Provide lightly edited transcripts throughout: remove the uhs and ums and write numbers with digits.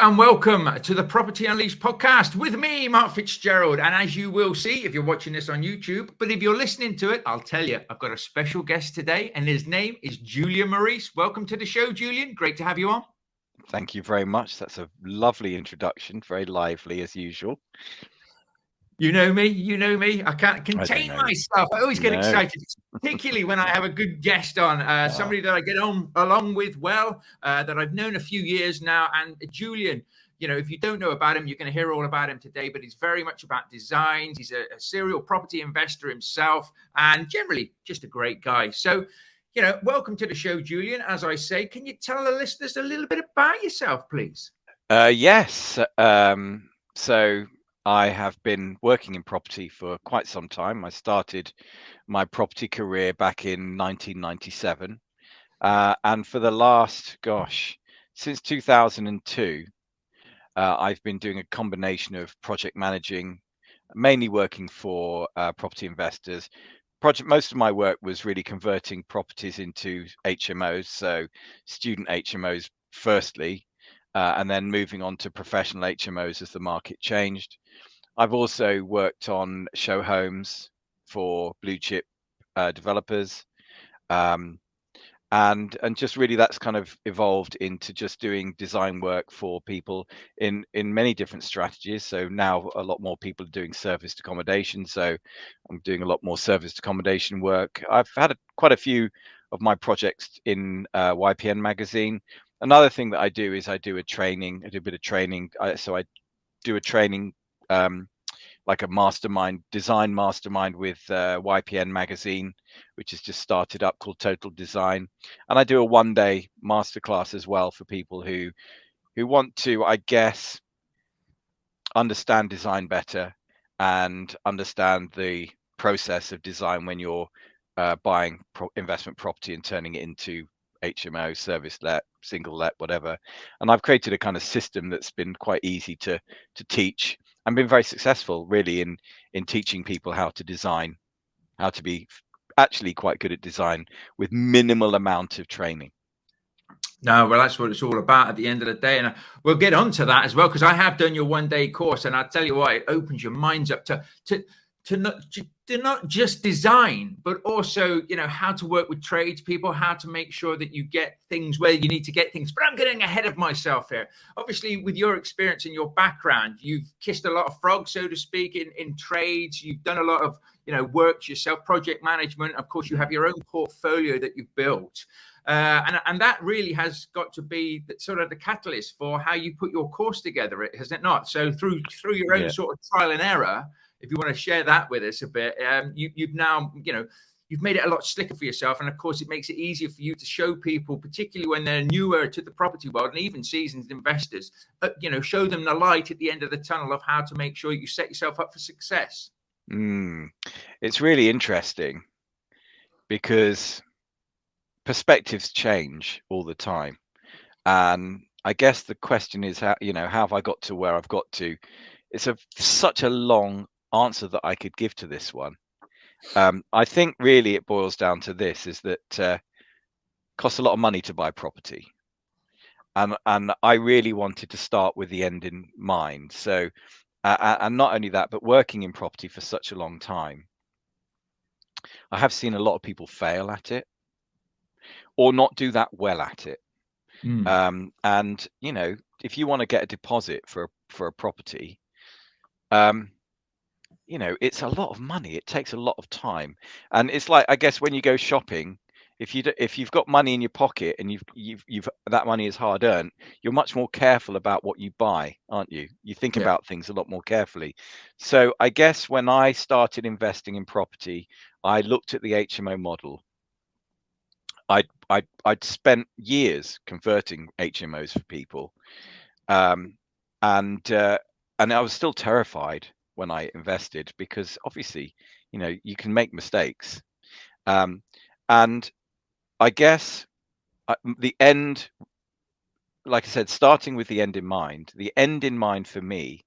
and welcome to the Property Unleashed podcast with me, Mark Fitzgerald. And as you will see, if you're watching this on YouTube, but if you're listening to it, I'll tell you, I've got a special guest today, and his name is Julian Maurice. Welcome to the show, Julian. Great to have you on. Thank you very much. That's a lovely introduction. Very lively as usual. You know me. I can't contain myself. I always get excited, particularly when I have a good guest on, somebody that I get on along with well, that I've known a few years now. And Julian, you know, if you don't know about him, you're going to hear all about him today, but he's very much about designs. He's a serial property investor himself and generally just a great guy. So, you know, welcome to the show, Julian. As I say, can you tell the listeners a little bit about yourself, please? Yes. So I have been working in property for quite some time. I started my property career back in 1997. And for the last, since 2002, I've been doing a combination of project managing, mainly working for property investors. Most of my work was really converting properties into HMOs, so student HMOs firstly, and then moving on to professional HMOs as the market changed. I've also worked on show homes for blue chip developers, and just really that's kind of evolved into just doing design work for people in many different strategies. So now a lot more people are doing serviced accommodation, so I'm doing a lot more serviced accommodation work. I've had quite a few of my projects in YPN magazine. Another thing that I do is I do a bit of training. So I do a training like a design mastermind with YPN magazine, which has just started up, called Total Design. And I do a one-day masterclass as well for people who want to, I guess, understand design better and understand the process of design when you're buying investment property and turning it into HMO, service let, single let, whatever. And I've created a kind of system that's been quite easy to teach and been very successful really in teaching people how to design, how to be actually quite good at design with minimal amount of training. No, well, that's what it's all about at the end of the day. And we'll get onto that as well, because I have done your one-day course, and I'll tell you what, it opens your minds up to not just design, but also, you know, how to work with tradespeople, how to make sure that you get things where you need to get things. But I'm getting ahead of myself here. Obviously, with your experience and your background, you've kissed a lot of frogs, so to speak, in trades. You've done a lot of, you know, works yourself, project management. Of course, you have your own portfolio that you've built. And that really has got to be sort of the catalyst for how you put your course together, has it not? So through your own sort of trial and error, if you want to share that with us a bit, you've now, you know, you've made it a lot slicker for yourself. And of course, it makes it easier for you to show people, particularly when they're newer to the property world and even seasoned investors, you know, show them the light at the end of the tunnel of how to make sure you set yourself up for success. It's really interesting because perspectives change all the time. And I guess the question is, how have I got to where I've got to? It's such a long answer that I could give to this one. I think really it boils down to this, is that it costs a lot of money to buy property. And I really wanted to start with the end in mind. So, and not only that, but working in property for such a long time, I have seen a lot of people fail at it or not do that well at it. And, you know, if you want to get a deposit for a property, you know, it's a lot of money. It takes a lot of time. And it's like, I guess when you go shopping, if you've got money in your pocket and you've that money is hard earned, you're much more careful about what you buy, aren't you? You think about things a lot more carefully. So I guess when I started investing in property, I looked at the HMO model. I'd spent years converting HMOs for people, and I was still terrified when I invested, because obviously, you know, you can make mistakes, and I guess the end, like I said, starting with the end in mind. The end in mind for me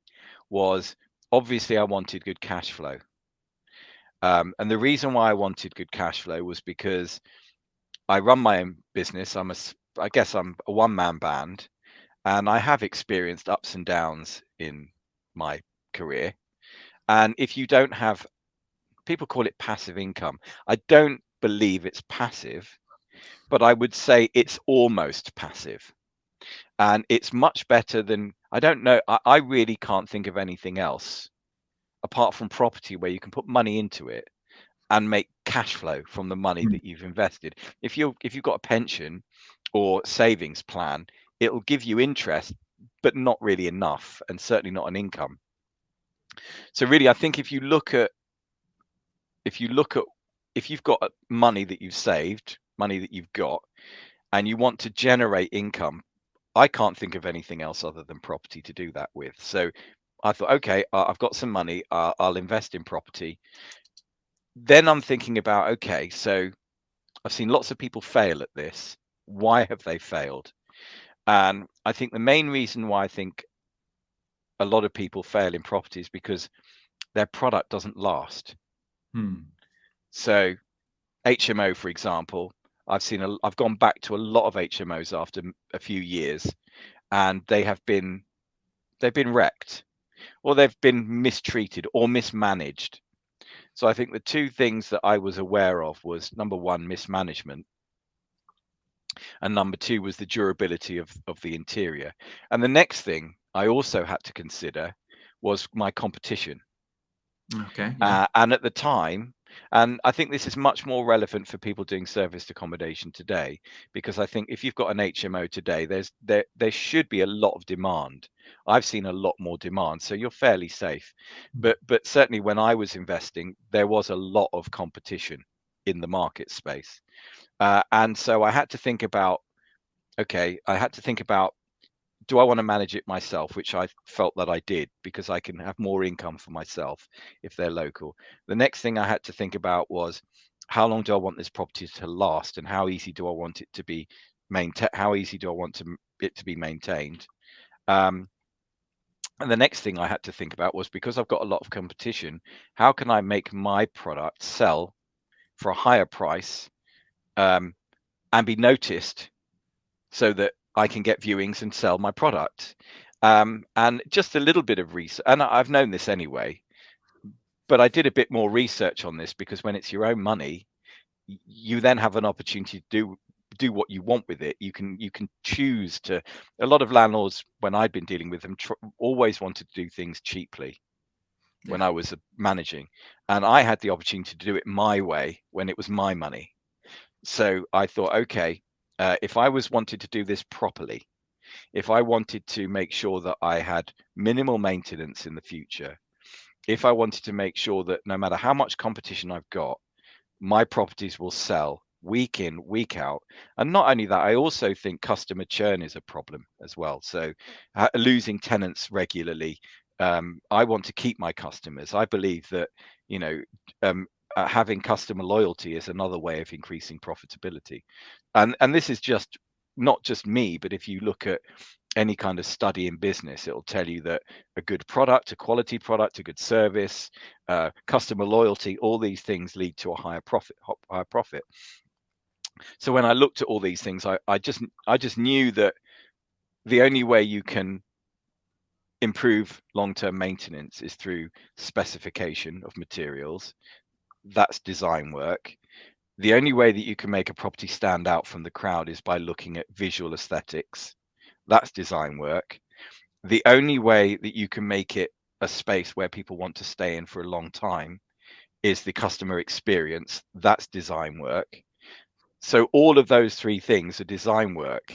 was, obviously I wanted good cash flow, and the reason why I wanted good cash flow was because I run my own business. I guess I'm a one-man band, and I have experienced ups and downs in my career. And if you don't have, people call it passive income. I don't believe it's passive, but I would say it's almost passive. And it's much better than, I don't know, I really can't think of anything else apart from property where you can put money into it and make cash flow from the money Mm. that you've invested. If you've got a pension or savings plan, it'll give you interest, but not really enough, and certainly not an income. So really, I think if you look at if you've got money that you've saved, money that you've got, and you want to generate income, I can't think of anything else other than property to do that with. So I thought, okay, I've got some money, I'll invest in property. Then I'm thinking about, okay, so I've seen lots of people fail at this. Why have they failed? And I think the main reason why I think a lot of people fail in property is because their product doesn't last. Mm. So HMO, for example, I've gone back to a lot of HMOs after a few years, and they've been wrecked, or they've been mistreated or mismanaged. So I think the two things that I was aware of was, number one, mismanagement, and number two was the durability of the interior. And the next thing I also had to consider was my competition. Okay. Yeah. And at the time, and I think this is much more relevant for people doing serviced accommodation today, because I think if you've got an HMO today, there should be a lot of demand. I've seen a lot more demand, so you're fairly safe. But certainly when I was investing, there was a lot of competition in the market space. And so I had to think about, okay, do I want to manage it myself, which I felt that I did, because I can have more income for myself if they're local. The next thing I had to think about was, how long do I want this property to last, and how easy do I want it to be maintained? How easy do I want it to be maintained? And the next thing I had to think about was, because I've got a lot of competition, how can I make my product sell for a higher price, and be noticed, so that I can get viewings and sell my product. And just a little bit of research, and I've known this anyway, but I did a bit more research on this, because when it's your own money, you then have an opportunity to do what you want with it. You can choose to. A lot of landlords, when I'd been dealing with them, always wanted to do things cheaply when Yeah. I was managing, and I had the opportunity to do it my way when it was my money. So I thought, okay, if I was wanted to do this properly, if I wanted to make sure that I had minimal maintenance in the future, if I wanted to make sure that no matter how much competition I've got, my properties will sell week in, week out. And not only that, I also think customer churn is a problem as well. So losing tenants regularly. I want to keep my customers. I believe that, you know, um, having customer loyalty is another way of increasing profitability. And this is just not just me, but if you look at any kind of study in business, it'll tell you that a good product, a quality product, a good service, customer loyalty, all these things lead to a higher profit. Higher profit. So when I looked at all these things, I just knew that the only way you can improve long-term maintenance is through specification of materials. That's design work. The only way that you can make a property stand out from the crowd is by looking at visual aesthetics. That's design work. The only way that you can make it a space where people want to stay in for a long time is the customer experience. That's design work. So all of those three things are design work.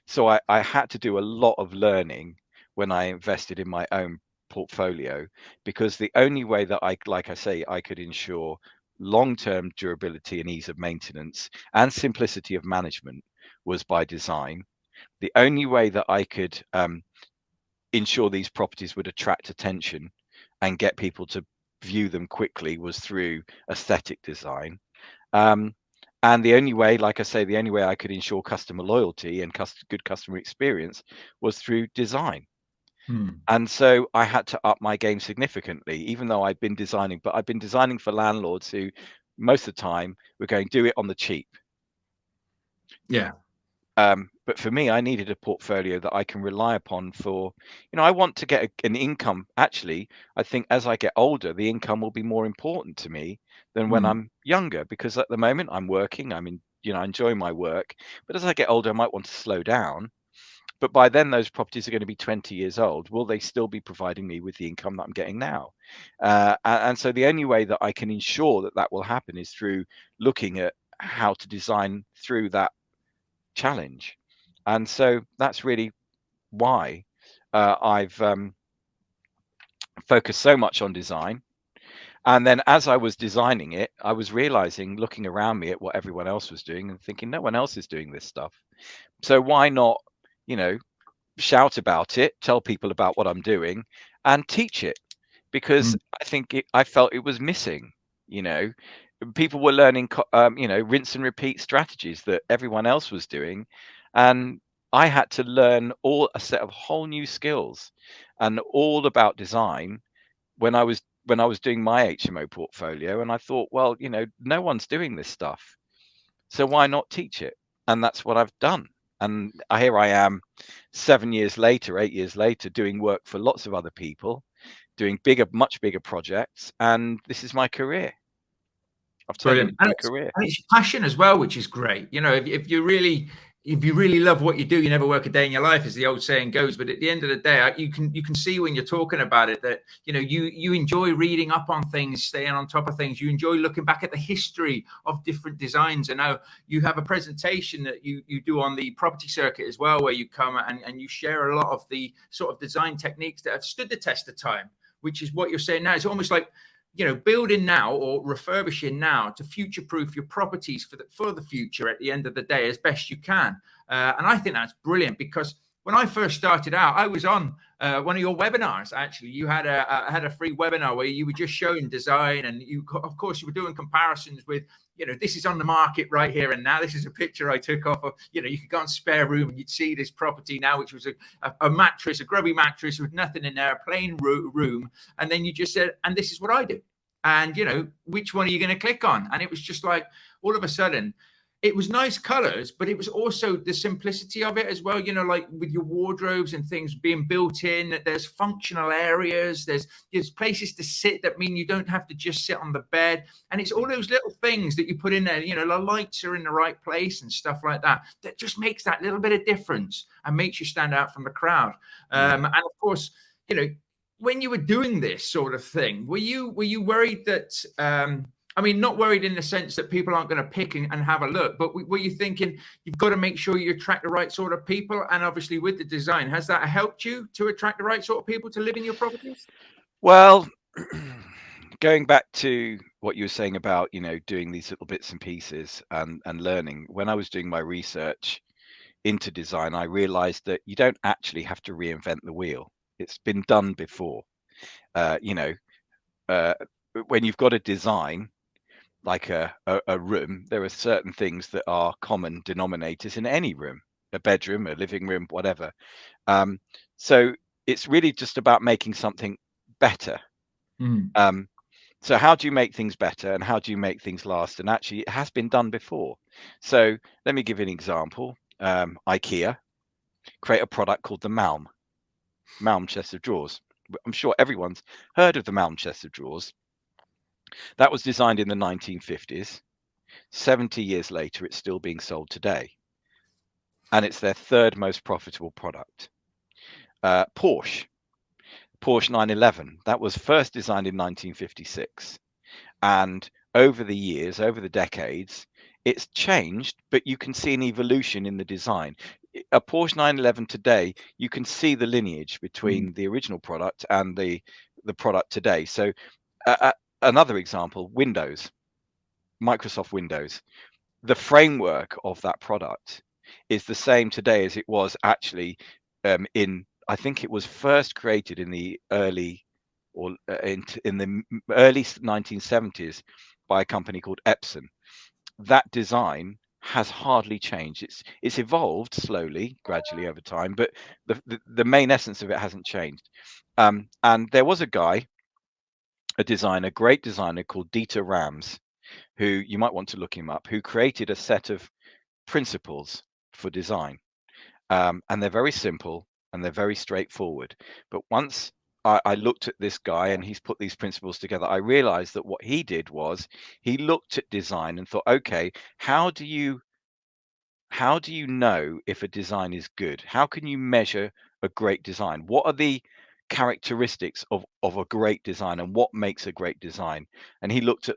So I had to do a lot of learning when I invested in my own portfolio, because the only way that like I say, I could ensure long-term durability and ease of maintenance and simplicity of management was by design. The only way that I could ensure these properties would attract attention and get people to view them quickly was through aesthetic design. Um, and the only way, like I say, the only way I could ensure customer loyalty and good customer experience was through design. Mm. And so I had to up my game significantly, even though I'd been designing, but I'd been designing for landlords who most of the time were going, do it on the cheap. Yeah. But for me, I needed a portfolio that I can rely upon for, I want to get an income. Actually, I think as I get older, the income will be more important to me than when Mm. I'm younger, because at the moment I'm working, I enjoy my work, but as I get older, I might want to slow down. But by then, those properties are going to be 20 years old. Will they still be providing me with the income that I'm getting now? And so the only way that I can ensure that that will happen is through looking at how to design through that challenge. And so that's really why I've focused so much on design. And then as I was designing it, I was realizing, looking around me at what everyone else was doing and thinking, no one else is doing this stuff. So why not, you know, shout about it, tell people about what I'm doing, and teach it? Because Mm. I think I felt it was missing. People were learning, rinse and repeat strategies that everyone else was doing, and I had to learn a set of whole new skills, and all about design when I was doing my HMO portfolio. And I thought, well, no one's doing this stuff, so why not teach it? And that's what I've done. And here I am, 7 years later, 8 years later, doing work for lots of other people, doing much bigger projects, and this is my career. I've turned it Brilliant. into a career. And it's passion as well, which is great. If you really love what you do, you never work a day in your life, as the old saying goes. But at the end of the day, you can see when you're talking about it that you enjoy reading up on things, staying on top of things. You enjoy looking back at the history of different designs. And now you have a presentation that you do on the property circuit as well, where you come and you share a lot of the sort of design techniques that have stood the test of time, which is what you're saying now. It's almost like building now or refurbishing now to future-proof your properties for the future at the end of the day as best you can. And I think that's brilliant, because when I first started out, I was on one of your webinars. Actually, you had a free webinar where you were just showing design, and of course, you were doing comparisons with, this is on the market right here and now. This is a picture I took off of, you could go on Spare Room and you'd see this property now, which was a mattress, a grubby mattress with nothing in there, a plain room. And then you just said, and this is what I do. And, which one are you going to click on? And it was just like, all of a sudden, it was nice colors, but it was also the simplicity of it as well. Like with your wardrobes and things being built in, there's functional areas, there's places to sit that mean you don't have to just sit on the bed. And it's all those little things that you put in there, the lights are in the right place and stuff like that, that just makes that little bit of difference and makes you stand out from the crowd. And of course, when you were doing this sort of thing, were you worried that, not worried in the sense that people aren't going to pick and have a look, but were you thinking you've got to make sure you attract the right sort of people? And obviously with the design, has that helped you to attract the right sort of people to live in your properties? Well, going back to what you were saying about, doing these little bits and pieces and learning, when I was doing my research into design, I realized that you don't actually have to reinvent the wheel. It's been done before. When you've got a design like a room, there are certain things that are common denominators in any room, a bedroom, a living room, whatever. So it's really just about making something better. So how do you make things better, and how do you make things last? And actually, it has been done before. So let me give you an example. IKEA create a product called the Malm chest of drawers. I'm sure everyone's heard of the Malm chest of drawers. That was designed in the 1950s. 70 years later, it's still being sold today. And it's their third most profitable product. Porsche 911, that was first designed in 1956. And over the years, over the decades, it's changed, but you can see an evolution in the design. A Porsche 911 today, you can see the lineage between the original product and the product today. So another example, Microsoft Windows. The framework of that product is the same today as it was actually I think it was first created in the early 1970s by a company called Epson. That design has hardly changed. It's evolved slowly, gradually over time, but the main essence of it hasn't changed. And there was a guy, a great designer called Dieter Rams, who you might want to look him up, who created a set of principles for design. And they're very simple and they're very straightforward. But once I looked at this guy and he's put these principles together, I realized that what he did was he looked at design and thought, okay, how do you know if a design is good? How can you measure a great design? What are the characteristics of a great design and what makes a great design? And he looked at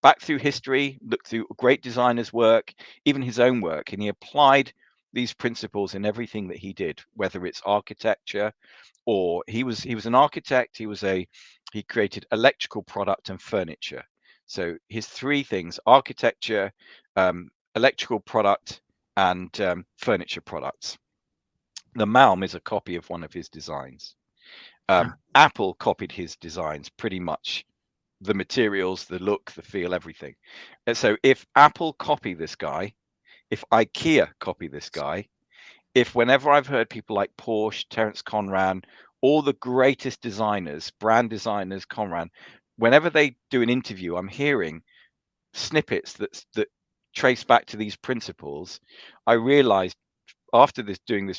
back through history, looked through great designers' work, even his own work, and he applied these principles in everything that he did, whether it's architecture or he was an architect, he created electrical product and furniture. So his three things: architecture, electrical product, and furniture products. The Malm is a copy of one of his designs. Apple copied his designs pretty much, the materials, the look, the feel, everything. And so if Apple copy this guy, if IKEA copy this guy, if whenever I've heard people like Porsche, Terence Conran, all the greatest designers, brand designers, Conran, whenever they do an interview, I'm hearing snippets that trace back to these principles. I realized after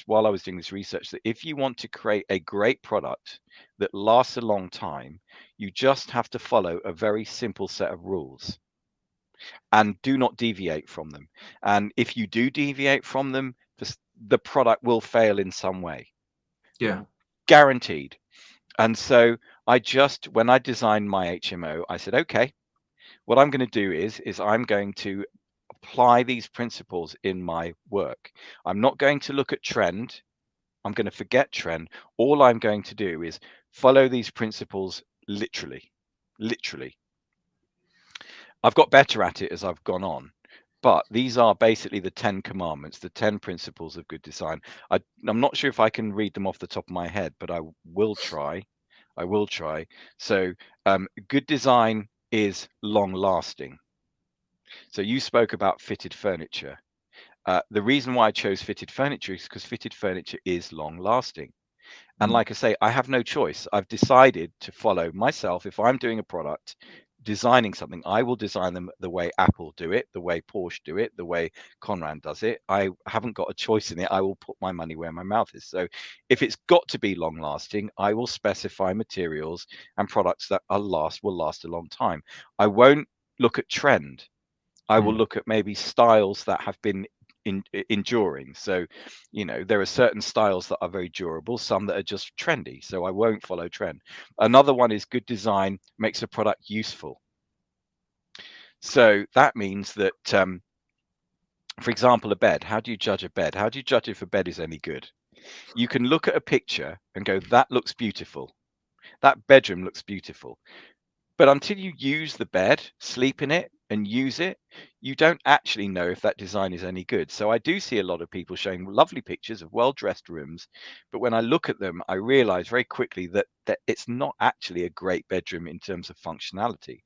while I was doing this research, that if you want to create a great product that lasts a long time, you just have to follow a very simple set of rules and do not deviate from them. And if you do deviate from them, the product will fail in some way. Yeah. Guaranteed. And so when I designed my HMO, I said, okay, what I'm going to do is I'm going to apply these principles in my work. I'm not going to look at trend. I'm going to forget trend. All I'm going to do is follow these principles literally. I've got better at it as I've gone on, but these are basically the 10 commandments, the 10 principles of good design. I'm not sure if I can read them off the top of my head, but I will try. So good design is long lasting. So you spoke about fitted furniture. The reason why I chose fitted furniture is because fitted furniture is long lasting. And like I say, I have no choice. I've decided to follow myself. If I'm doing a product, designing something, I will design them the way Apple do it, the way Porsche do it, the way Conran does it. I haven't got a choice in it. I will put my money where my mouth is. So if it's got to be long lasting, I will specify materials and products that will last a long time. I won't look at trend. I will look at maybe styles that have been enduring. So, there are certain styles that are very durable, some that are just trendy. So I won't follow trend. Another one is good design makes a product useful. So that means that, for example, a bed. How do you judge a bed? How do you judge if a bed is any good? You can look at a picture and go, that looks beautiful. That bedroom looks beautiful. But until you use the bed, sleep in it and use it, you don't actually know if that design is any good. So I do see a lot of people showing lovely pictures of well-dressed rooms, but when I look at them, I realize very quickly that it's not actually a great bedroom in terms of functionality.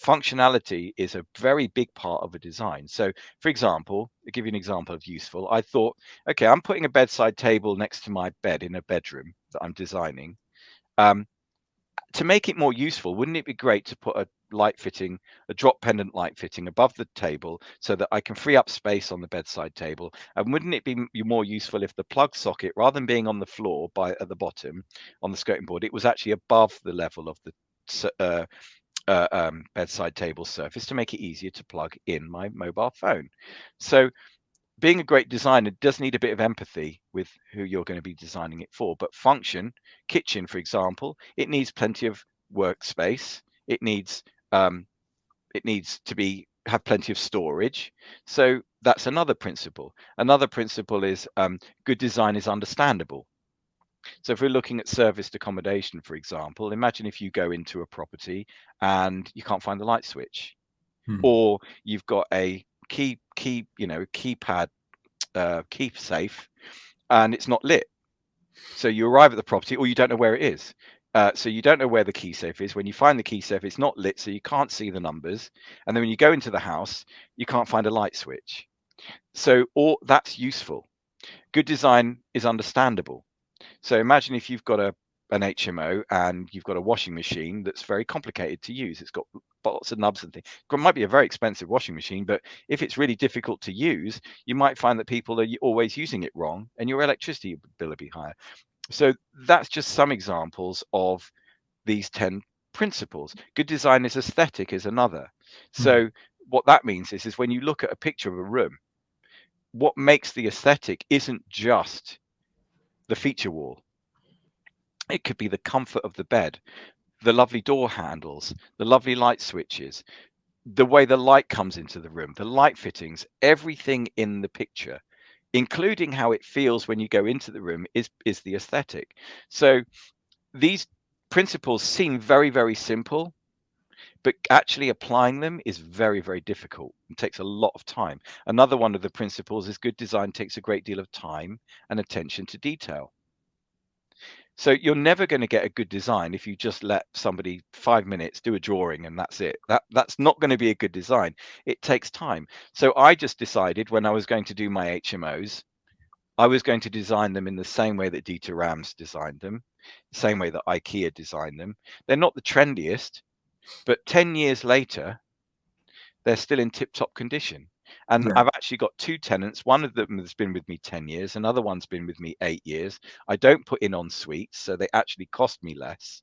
Functionality is a very big part of a design. So for example, to give you an example of useful, I thought, okay, I'm putting a bedside table next to my bed in a bedroom that I'm designing. To make it more useful, wouldn't it be great to put a drop pendant light fitting above the table so that I can free up space on the bedside table? And wouldn't it be more useful if the plug socket, rather than being on the floor at the bottom on the skirting board, it was actually above the level of the bedside table surface to make it easier to plug in my mobile phone? So being a great designer does need a bit of empathy with who you're going to be designing it for. But function, kitchen, for example, it needs plenty of workspace. It needs to have plenty of storage. So that's another principle. Another principle is good design is understandable. So if we're looking at serviced accommodation, for example, imagine if you go into a property and you can't find the light switch, or you've got a keypad key safe and it's not lit. So you arrive at the property or you don't know where it is. So you don't know where the key safe is. When you find the key safe, it's not lit, so you can't see the numbers. And then when you go into the house, you can't find a light switch. So that's useful. Good design is understandable. So imagine if you've got an HMO and you've got a washing machine that's very complicated to use. It's got bolts and nubs and things. It might be a very expensive washing machine, but if it's really difficult to use, you might find that people are always using it wrong, and your electricity bill will be higher. So that's just some examples of these 10 principles. Good design is aesthetic is another. So what that means is when you look at a picture of a room, what makes the aesthetic isn't just the feature wall. It could be the comfort of the bed, the lovely door handles, the lovely light switches, the way the light comes into the room, the light fittings, everything in the picture, including how it feels when you go into the room, is the aesthetic. So these principles seem very, very simple, but actually applying them is very, very difficult. It takes a lot of time. Another one of the principles is good design takes a great deal of time and attention to detail. So you're never going to get a good design if you just let somebody 5 minutes do a drawing and that's it. That's not going to be a good design. It takes time. So I just decided when I was going to do my HMOs, I was going to design them in the same way that Dieter Rams designed them, the same way that IKEA designed them. They're not the trendiest, but 10 years later, they're still in tip-top condition. And I've actually got 2 tenants. One of them has been with me 10 years. Another one's been with me 8 years. I don't put in en suites, so they actually cost me less,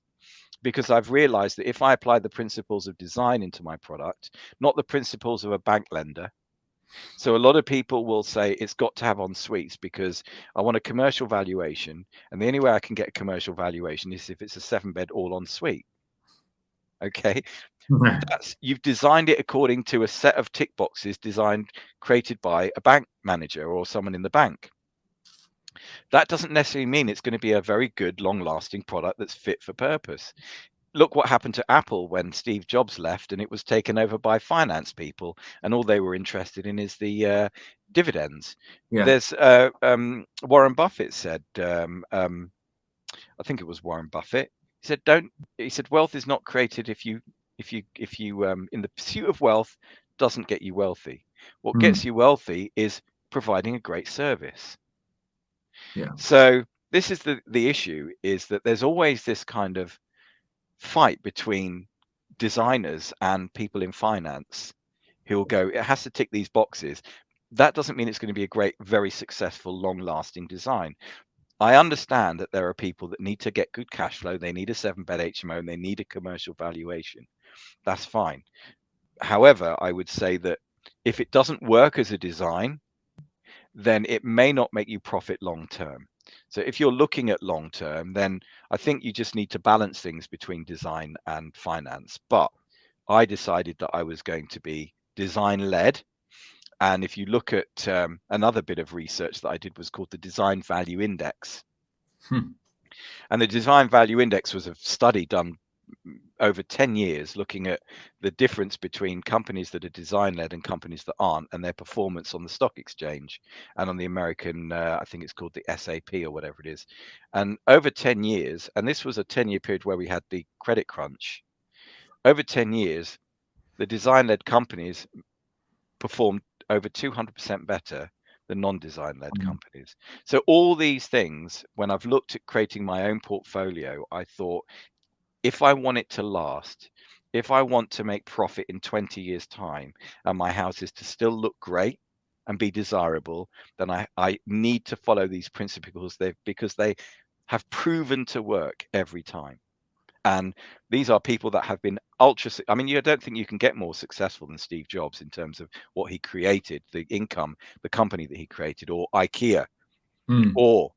because I've realized that if I apply the principles of design into my product, not the principles of a bank lender. So a lot of people will say it's got to have en suites because I want a commercial valuation. And the only way I can get a commercial valuation is if it's a 7-bed all en suite. Okay. You've designed it according to a set of tick boxes created by a bank manager or someone in the bank. That doesn't necessarily mean it's going to be a very good, long-lasting product that's fit for purpose. Look what happened to Apple when Steve Jobs left and it was taken over by finance people, and all they were interested in is the dividends. There's Warren Buffett said, I think it was Warren Buffett. He said, wealth is not created if you in the pursuit of wealth doesn't get you wealthy. What gets you wealthy is providing a great service. So this is the issue, is that there's always this kind of fight between designers and people in finance who will go, it has to tick these boxes. That doesn't mean it's going to be a great, very successful, long-lasting design. I understand that there are people that need to get good cash flow. They need a 7-bed HMO and they need a commercial valuation. That's fine. However, I would say that if it doesn't work as a design, then it may not make you profit long term. So if you're looking at long term, then I think you just need to balance things between design and finance. But I decided that I was going to be design led. And if you look at another bit of research that I did was called the Design Value Index. And the Design Value Index was a study done over 10 years looking at the difference between companies that are design-led and companies that aren't, and their performance on the stock exchange and on the American, I think it's called the SAP or whatever it is. And over 10 years, and this was a 10-year period where we had the credit crunch, over 10 years, the design-led companies performed over 200% better than non-design-led companies. So all these things, when I've looked at creating my own portfolio, I thought, if I want it to last, if I want to make profit in 20 years' time, and my house is to still look great and be desirable, then I need to follow these principles because they have proven to work every time. And these are people that have been I mean, you don't think you can get more successful than Steve Jobs in terms of what he created, the income, the company that he created, or IKEA, or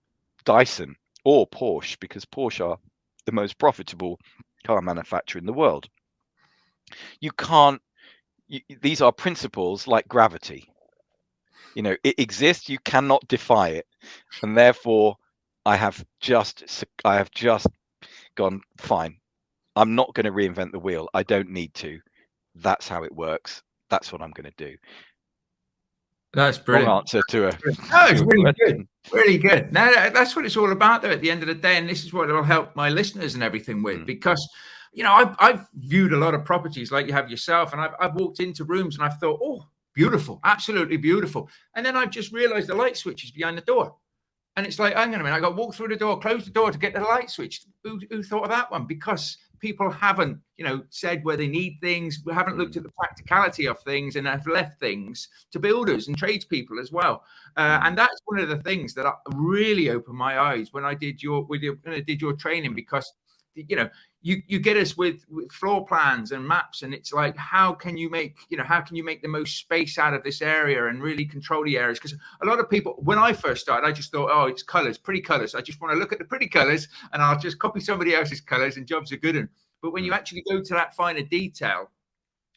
Dyson, or Porsche, because Porsche are the most profitable car manufacturer in the world. These are principles like gravity. It exists, you cannot defy it. And therefore, I have just gone, fine. I'm not going to reinvent the wheel. I don't need to. That's how it works. That's what I'm going to do. That's brilliant. Wrong answer to it's really good. Really good. Now that's what it's all about, though. At the end of the day, and this is what it'll help my listeners and everything with, because I've viewed a lot of properties like you have yourself, and I've walked into rooms and I've thought, oh, beautiful, absolutely beautiful, and then I've just realised the light switch is behind the door. And it's like, hang on a minute, I got to walk through the door, close the door to get the light switched. Who thought of that one? Because people haven't, said where they need things. We haven't looked at the practicality of things, and have left things to builders and tradespeople as well. And that's one of the things that really opened my eyes when I did your training, because you get us with floor plans and maps, and it's like, how can you make the most space out of this area and really control the areas? Because a lot of people, when I first started, I just thought, oh, it's colors, pretty colors. I just want to look at the pretty colors, and I'll just copy somebody else's colors, and jobs are good. But when you actually go to that finer detail,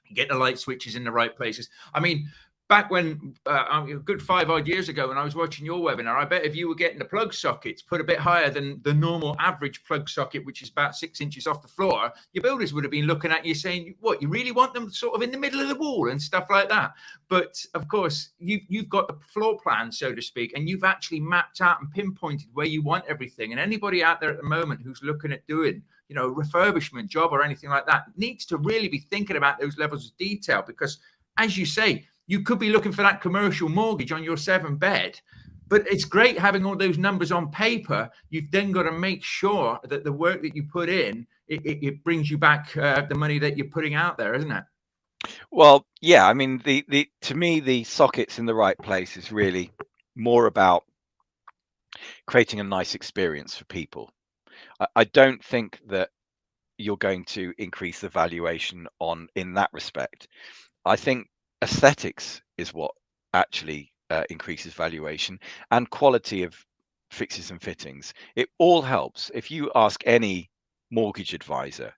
you get the light switches in the right places. I mean, back when a good 5 odd years ago, when I was watching your webinar, I bet if you were getting the plug sockets put a bit higher than the normal average plug socket, which is about 6 inches off the floor, your builders would have been looking at you saying, what, you really want them sort of in the middle of the wall and stuff like that? But of course, you've got the floor plan, so to speak, and you've actually mapped out and pinpointed where you want everything. And anybody out there at the moment who's looking at doing refurbishment job or anything like that needs to really be thinking about those levels of detail, because as you say, you could be looking for that commercial mortgage on your 7-bed, but it's great having all those numbers on paper. You've then got to make sure that the work that you put in, it brings you back the money that you're putting out there, isn't it? Well, yeah, I mean, to me, the sockets in the right place is really more about creating a nice experience for people. I don't think that you're going to increase the valuation in that respect. I think aesthetics is what actually increases valuation, and quality of fixes and fittings. It all helps. If you ask any mortgage advisor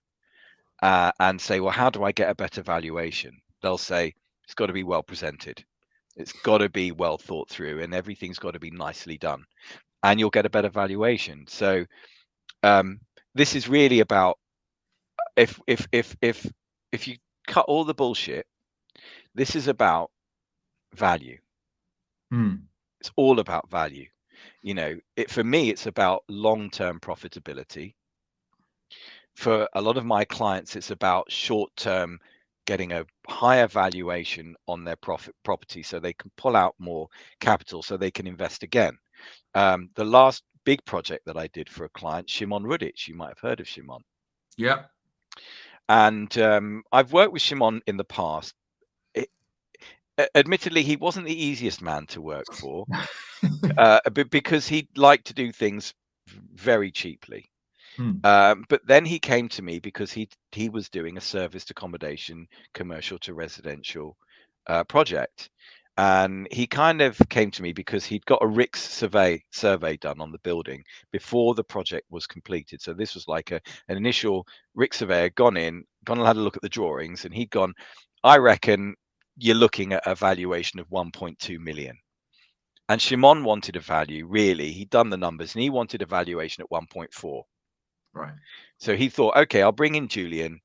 and say, well, how do I get a better valuation? They'll say, it's got to be well presented. It's got to be well thought through, and everything's got to be nicely done, and you'll get a better valuation. So this is really about, if you cut all the bullshit, this is about value. It's all about value. For me, it's about long-term profitability. For a lot of my clients, it's about short-term getting a higher valuation on their property, so they can pull out more capital, so they can invest again. The last big project that I did for a client, Shimon Rudich, you might have heard of Shimon. Yeah. And I've worked with Shimon in the past. Admittedly, he wasn't the easiest man to work for, because he liked to do things very cheaply. But then he came to me because he was doing a serviced accommodation, commercial to residential project. And he kind of came to me because he'd got a RICS survey done on the building before the project was completed. So this was like an initial RICS surveyor gone and had a look at the drawings, and he'd gone, I reckon you're looking at a valuation of 1.2 million. And Shimon wanted a value, really. He'd done the numbers and he wanted a valuation at 1.4. Right. So he thought, okay, I'll bring in Julian.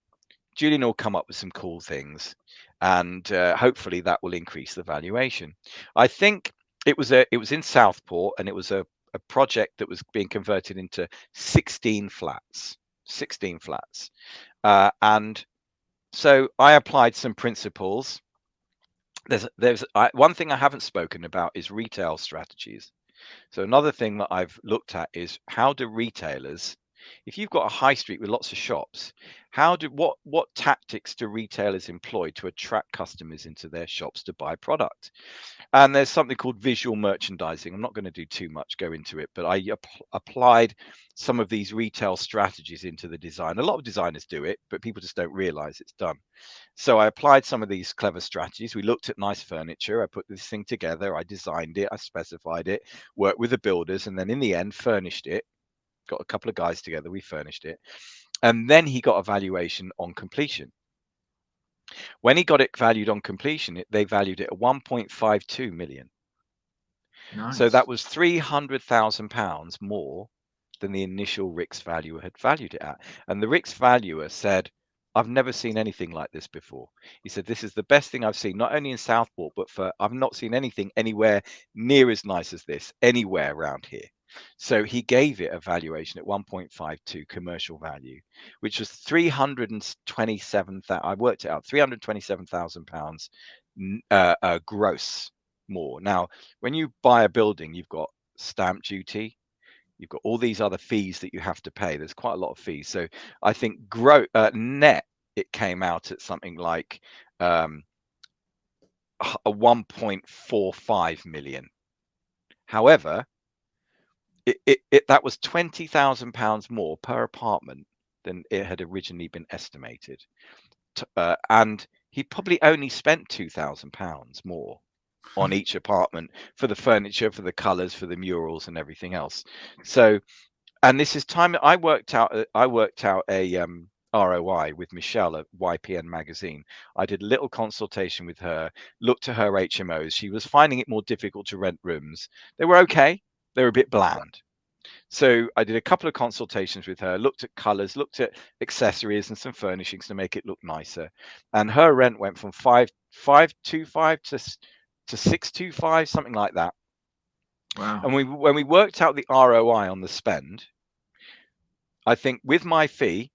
Julian will come up with some cool things, and hopefully that will increase the valuation. I think it was in Southport, and it was a project that was being converted into 16 flats. And so I applied some principles. There's one thing I haven't spoken about is retail strategies. So another thing that I've looked at is, how do retailers, if you've got a high street with lots of shops, what tactics do retailers employ to attract customers into their shops to buy product? And there's something called visual merchandising. I'm not going to go into it, but I applied some of these retail strategies into the design. A lot of designers do it, but people just don't realize it's done. So I applied some of these clever strategies. We looked at nice furniture. I put this thing together. I designed it. I specified it, worked with the builders, and then in the end, furnished it. Got a couple of guys together. We furnished it. And then he got a valuation on completion. When he got it valued on completion, they valued it at 1.52 million. Nice. So that was £300,000 more than the initial RICS valuer had valued it at. And the RICS valuer said, I've never seen anything like this before. He said, this is the best thing I've seen, not only in Southport, but I've not seen anything anywhere near as nice as this anywhere around here. So he gave it a valuation at 1.52 commercial value, which was 327,000. I worked it out, £327,000 gross more. Now, when you buy a building, you've got stamp duty, you've got all these other fees that you have to pay. There's quite a lot of fees. So I think net, it came out at something like a 1.45 million. However, that was £20,000 more per apartment than it had originally been estimated. And he probably only spent £2,000 more on each apartment for the furniture, for the colours, for the murals and everything else. So, and this is time I worked out a ROI with Michelle at YPN magazine. I did a little consultation with her, looked at her HMOs. She was finding it more difficult to rent rooms. They were okay. They were a bit bland. So I did a couple of consultations with her, looked at colours, looked at accessories and some furnishings to make it look nicer. And her rent went from 525 to 625, something like that. Wow. And when we worked out the ROI on the spend, I think with my fee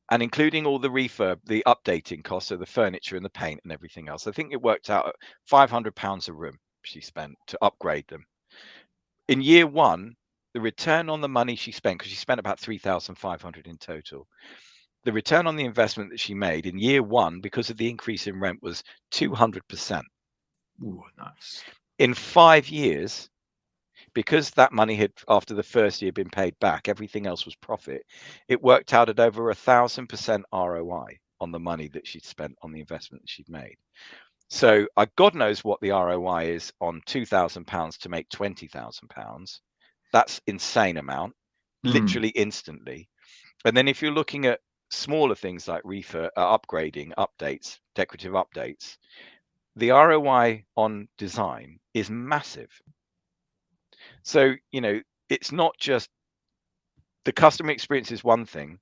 and including all the refurb, the updating costs, so the furniture and the paint and everything else, I think it worked out at £500 a room she spent to upgrade them. In year one, the return on the money she spent, because she spent about 3,500 in total, the return on the investment that she made in year one, because of the increase in rent, was 200%. Ooh, nice. In 5 years, because that money had, after the first year, been paid back, everything else was profit. It worked out at over 1,000% ROI on the money that she'd spent on the investment that she'd made. So God knows what the ROI is on £2,000 to make £20,000. That's insane amount, literally instantly. And then if you're looking at smaller things like upgrading, updates, decorative updates, the ROI on design is massive. So, it's not just the customer experience is one thing,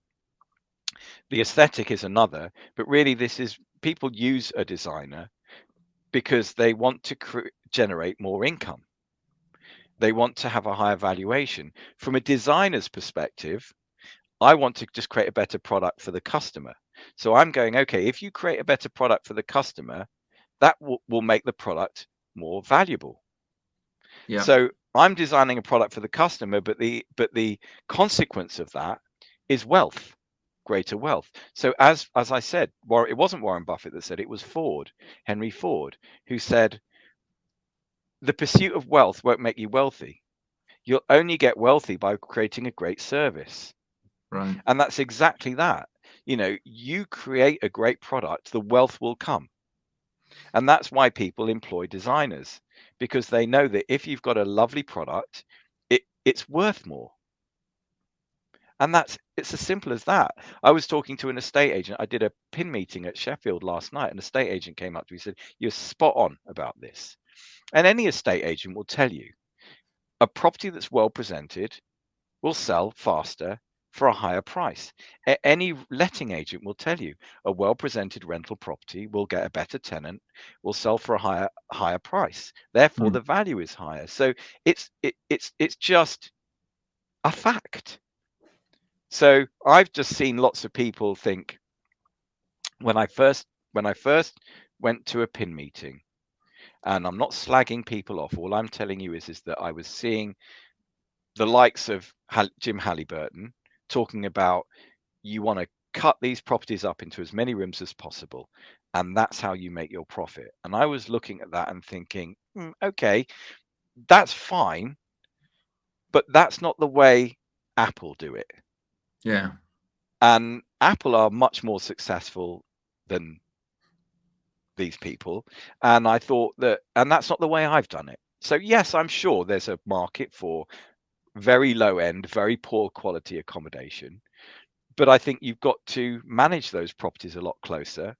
the aesthetic is another, but really this is people use a designer because they want to generate more income. They want to have a higher valuation. From a designer's perspective, I want to just create a better product for the customer. So I'm going, okay, if you create a better product for the customer, that will make the product more valuable. Yeah. So I'm designing a product for the customer, but the consequence of that is wealth, greater wealth. So as I said, it wasn't Warren Buffett that said it, was Henry Ford, who said, the pursuit of wealth won't make you wealthy. You'll only get wealthy by creating a great service. Right. And that's exactly that. You create a great product, the wealth will come. And that's why people employ designers, because they know that if you've got a lovely product, it's worth more. And it's as simple as that. I was talking to an estate agent. I did a PIN meeting at Sheffield last night. An estate agent came up to me and said, "You're spot on about this." And any estate agent will tell you a property that's well presented will sell faster for a higher price. Any letting agent will tell you a well-presented rental property will get a better tenant, will sell for a higher price. Therefore, the value is higher. So it's just a fact. So I've just seen lots of people think, when I first went to a PIN meeting, and I'm not slagging people off, all I'm telling you is that I was seeing the likes of Jim Halliburton talking about, you want to cut these properties up into as many rooms as possible, and that's how you make your profit. And I was looking at that and thinking, okay, that's fine, but that's not the way Apple do it. Yeah. And Apple are much more successful than these people. And I thought and that's not the way I've done it. So yes, I'm sure there's a market for very low end, very poor quality accommodation. But I think you've got to manage those properties a lot closer.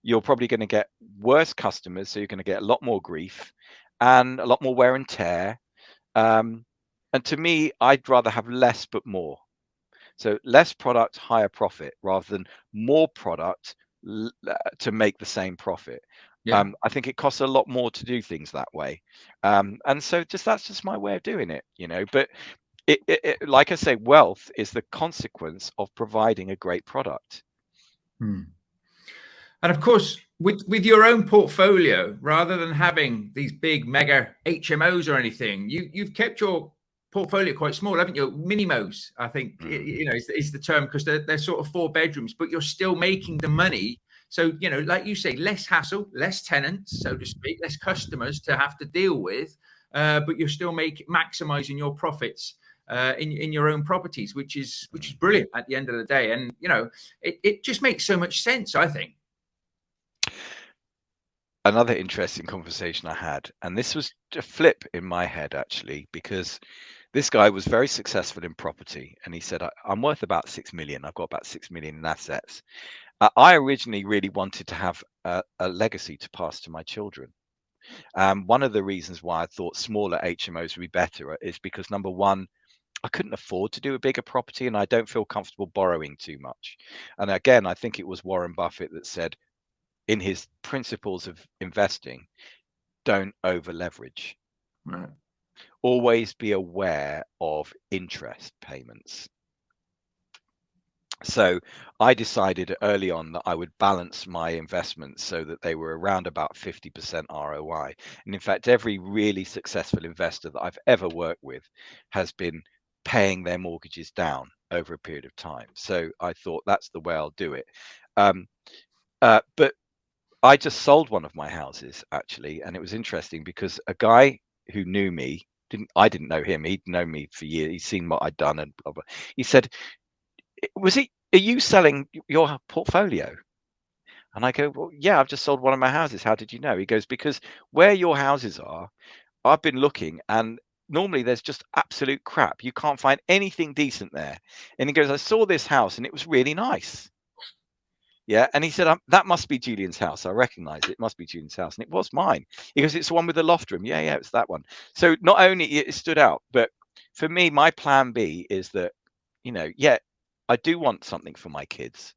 You're probably going to get worse customers, so you're going to get a lot more grief and a lot more wear and tear. And to me, I'd rather have less but more. So less product, higher profit, rather than more product to make the same profit. Yeah. I think it costs a lot more to do things that way. And so that's just my way of doing it, But like I say, wealth is the consequence of providing a great product. And of course, with your own portfolio, rather than having these big mega HMOs or anything, you've kept your portfolio quite small, haven't you? Minimos, I think, is the term, because they're sort of 4 bedrooms, but you're still making the money. So, like you say, less hassle, less tenants, so to speak, less customers to have to deal with, but you're still maximizing your profits in your own properties, which is brilliant at the end of the day. And it just makes so much sense, I think. Another interesting conversation I had, and this was a flip in my head actually, because this guy was very successful in property, and he said, I'm worth about 6 million. I've got about 6 million in assets. I originally really wanted to have a legacy to pass to my children. One of the reasons why I thought smaller HMOs would be better is because, number one, I couldn't afford to do a bigger property, and I don't feel comfortable borrowing too much. And again, I think it was Warren Buffett that said, in his principles of investing, don't over leverage. Right. Always be aware of interest payments. So I decided early on that I would balance my investments so that they were around about 50% ROI. And in fact, every really successful investor that I've ever worked with has been paying their mortgages down over a period of time. So I thought that's the way I'll do it. But I just sold one of my houses actually, and it was interesting because a guy who knew me I didn't know him. He'd known me for years. He'd seen what I'd done and blah blah. He said, are you selling your portfolio? And I go, well, yeah, I've just sold one of my houses. How did you know? He goes, because where your houses are, I've been looking, and normally there's just absolute crap. You can't find anything decent there. And he goes, I saw this house and it was really nice. Yeah. And he said, that must be Julian's house. I recognize it. It must be Julian's house. And it was mine. He goes, it's the one with the loft room. Yeah, it's that one. So not only it stood out, but for me, my plan B is that, I do want something for my kids.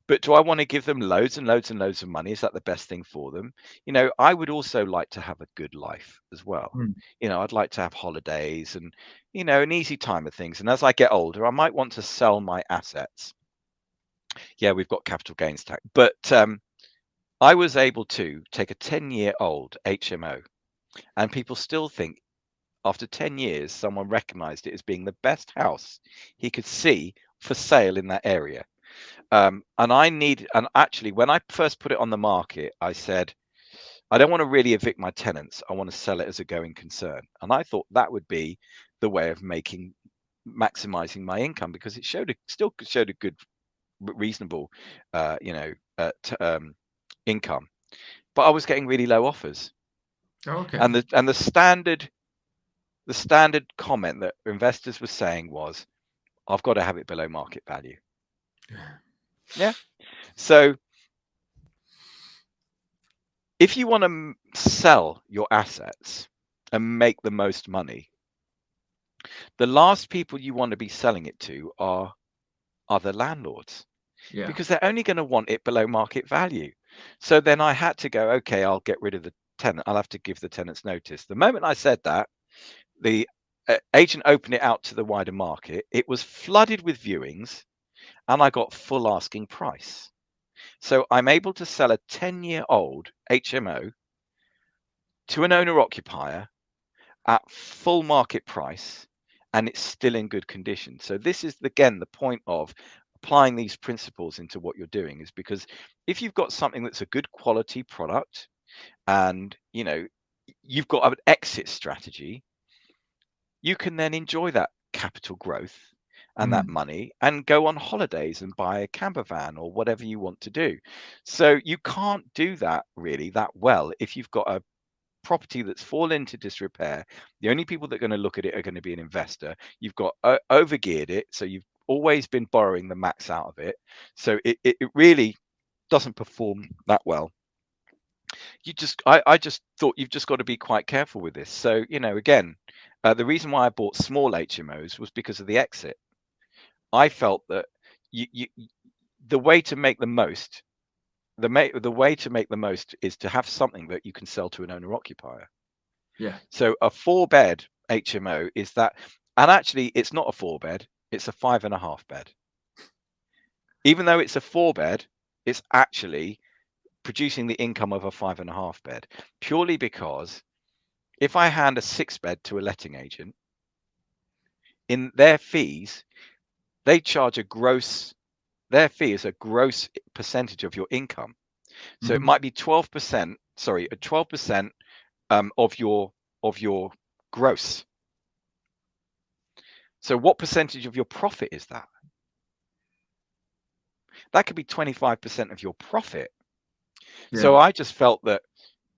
But do I want to give them loads and loads and loads of money? Is that the best thing for them? I would also like to have a good life as well. I'd like to have holidays and, an easy time of things. And as I get older, I might want to sell my assets. Yeah, we've got capital gains tax. But I was able to take a 10-year-old HMO, and people still think after 10 years, someone recognized it as being the best house he could see for sale in that area. And actually, when I first put it on the market, I said, I don't want to really evict my tenants. I want to sell it as a going concern. And I thought that would be the way of maximizing my income, because it still showed a good, reasonable, income. But I was getting really low offers. Okay. And the standard comment that investors were saying was, I've got to have it below market value. Yeah. So if you want to sell your assets and make the most money, the last people you want to be selling it to are other landlords, because they're only going to want it below market value. So then I had to go, okay, I'll get rid of the tenant. I'll have to give the tenants notice. The moment I said that, the agent opened it out to the wider market. It was flooded with viewings, and I got full asking price. So I'm able to sell a 10-year-old HMO to an owner-occupier at full market price, and it's still in good condition. So this is, again, the point of applying these principles into what you're doing, is because if you've got something that's a good quality product and, you've got an exit strategy, you can then enjoy that capital growth and that money and go on holidays and buy a camper van or whatever you want to do. So you can't do that really that well if you've got a property that's fallen into disrepair. The only people that are going to look at it are going to be an investor. You've got overgeared it, so you've always been borrowing the max out of it. So it really doesn't perform that well. I just thought you've just got to be quite careful with this. So, again, the reason why I bought small HMOs was because of the exit. I felt that the way to make the most, the way to make the most is to have something that you can sell to an owner occupier. Yeah. So a 4-bed HMO is that, and actually it's not a 4-bed, it's a 5.5 bed. Even though it's a 4-bed, it's actually producing the income of a 5.5 bed, purely because if I hand a 6 bed to a letting agent, in their fees, they charge their fee is a gross percentage of your income. So it might be 12%, sorry, 12% of your gross. So what percentage of your profit is that? That could be 25% of your profit. Yeah. So I just felt that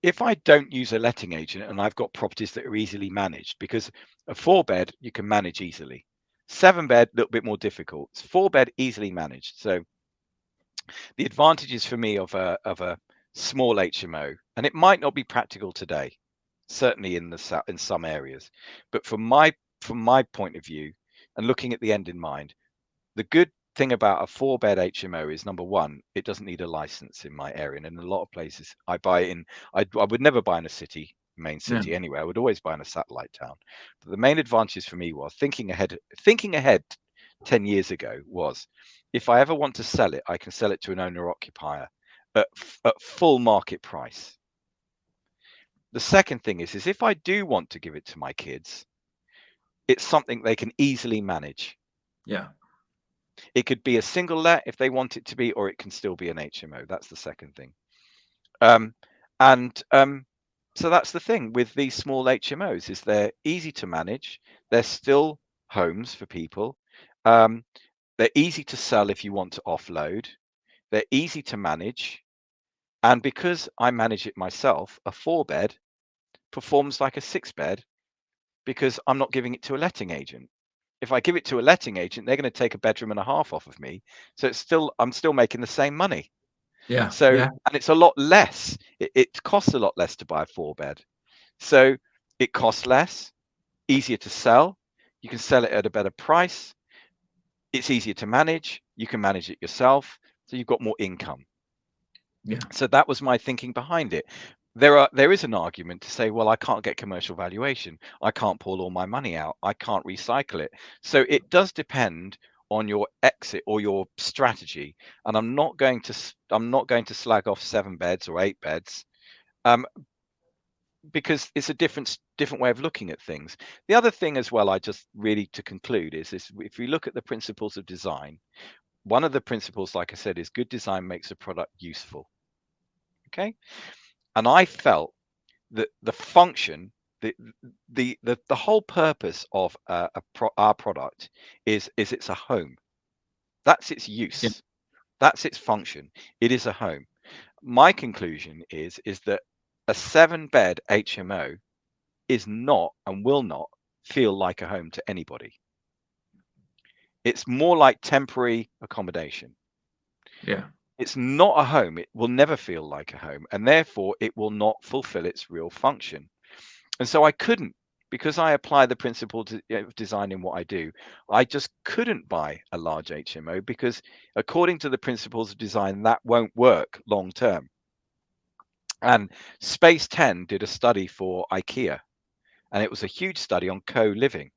if I don't use a letting agent and I've got properties that are easily managed, because a 4 bed you can manage easily, 7 bed a little bit more difficult, 4 bed easily managed. So the advantages for me of a small HMO, and it might not be practical today, certainly in some areas, but from my point of view and looking at the end in mind, the good thing about a 4 bed HMO is, number one, it doesn't need a license in my area, and in a lot of places I would never buy in a main city anyway. I would always buy in a satellite town. But the main advantage for me was thinking ahead 10 years ago was, if I ever want to sell it, I can sell it to an owner occupier at full market price. The second thing is if I do want to give it to my kids, it's something they can easily manage. Yeah. It could be a single let if they want it to be, or it can still be an HMO. That's the second thing. So that's the thing with these small HMOs, is they're easy to manage. They're still homes for people. They're easy to sell if you want to offload. They're easy to manage. And because I manage it myself, a 4 bed performs like a 6 bed because I'm not giving it to a letting agent. If I give it to a letting agent, they're going to take a bedroom and a half off of me. So I'm still making the same money. Yeah. So, Yeah. and it's a lot less. It costs a lot less to buy a 4 bed. So it costs less, easier to sell. You can sell it at a better price. It's easier to manage. You can manage it yourself. So you've got more income. Yeah. So that was my thinking behind it. There is an argument to say, well, I can't get commercial valuation. I can't pull all my money out. I can't recycle it. So it does depend on your exit or your strategy. And I'm not going to slag off 7 beds or 8 beds, because it's a different way of looking at things. The other thing as well, I just really to conclude is if we look at the principles of design, one of the principles, like I said, is good design makes a product useful. Okay. And I felt that the function, the whole purpose of our product is it's a home. That's its use. Yeah. That's its function. It is a home. My conclusion is that a 7 bed HMO is not and will not feel like a home to anybody. It's more like temporary accommodation. Yeah. It's not a home. It will never feel like a home, and therefore it will not fulfill its real function. And so I couldn't, because I apply the principle of design in what I do, I just couldn't buy a large HMO, because according to the principles of design, that won't work long term. And Space 10 did a study for IKEA, and it was a huge study on co-living.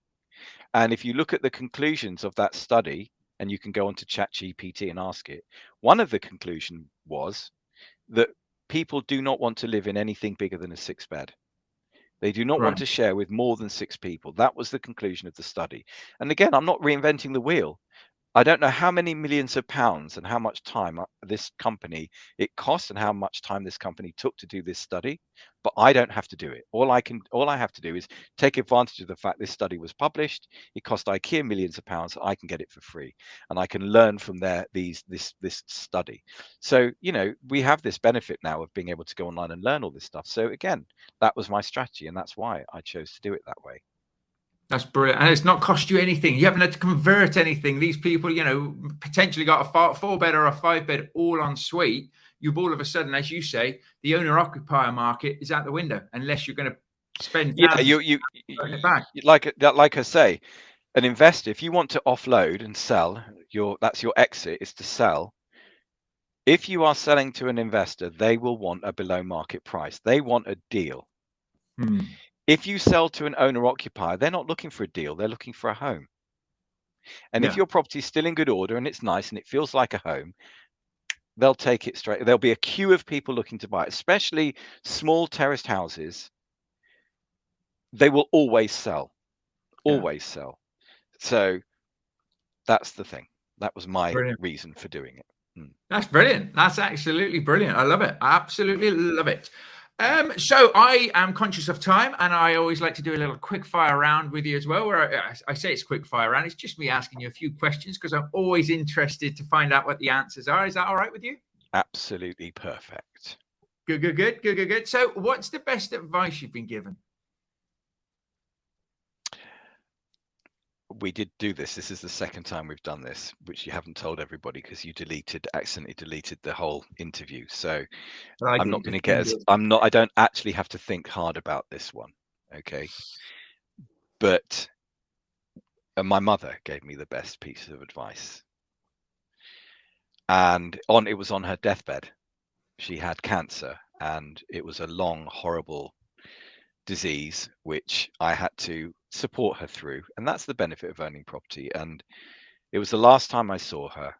And if you look at the conclusions of that study, and you can go onto ChatGPT and ask it, one of the conclusions was that people do not want to live in anything bigger than a 6 bed. They do not want Right. to share with more than 6 people. That was the conclusion of the study. And again, I'm not reinventing the wheel. I don't know how many millions of pounds and how much time this company it cost and how much time this company took to do this study, but I don't have to do it. All I have to do is take advantage of the fact this study was published. It cost IKEA millions of pounds. I can get it for free, and I can learn from this study. So we have this benefit now of being able to go online and learn all this stuff. So again, that was my strategy, and that's why I chose to do it that way. That's brilliant. And it's not cost you anything. You haven't had to convert anything. These people, potentially got a 4 bed or a 5 bed all en suite. You've all of a sudden, as you say, the owner occupier market is out the window, unless you're going to spend Yeah, thousands you putting it back. like I say, an investor, if you want to offload and sell, that's your exit, is to sell. If you are selling to an investor, they will want a below market price. They want a deal. If you sell to an owner occupier, they're not looking for a deal, they're looking for a home. And if Yeah. your property is still in good order and it's nice and it feels like a home, they'll take it straight. There'll be a queue of people looking to buy it, especially small terraced houses. They will always sell, always sell. So that's the thing. That was my reason for doing it. That's brilliant. That's absolutely brilliant. I love it. I absolutely love it. So I am conscious of time, and I always like to do a little quick fire round with you as well, where I say it's quick fire round. It's just me asking you a few questions because I'm always interested to find out what the answers are. Is that all right with you? Absolutely perfect. Good. So what's the best advice you've been given? We did do this. This is the second time we've done this, which you haven't told everybody because you accidentally deleted the whole interview. So I'm not going to get I don't actually have to think hard about this one. Okay. But my mother gave me the best piece of advice. And it was on her deathbed. She had cancer, and it was a long, horrible disease which I had to support her through, and that's the benefit of owning property. And it was the last time I saw her,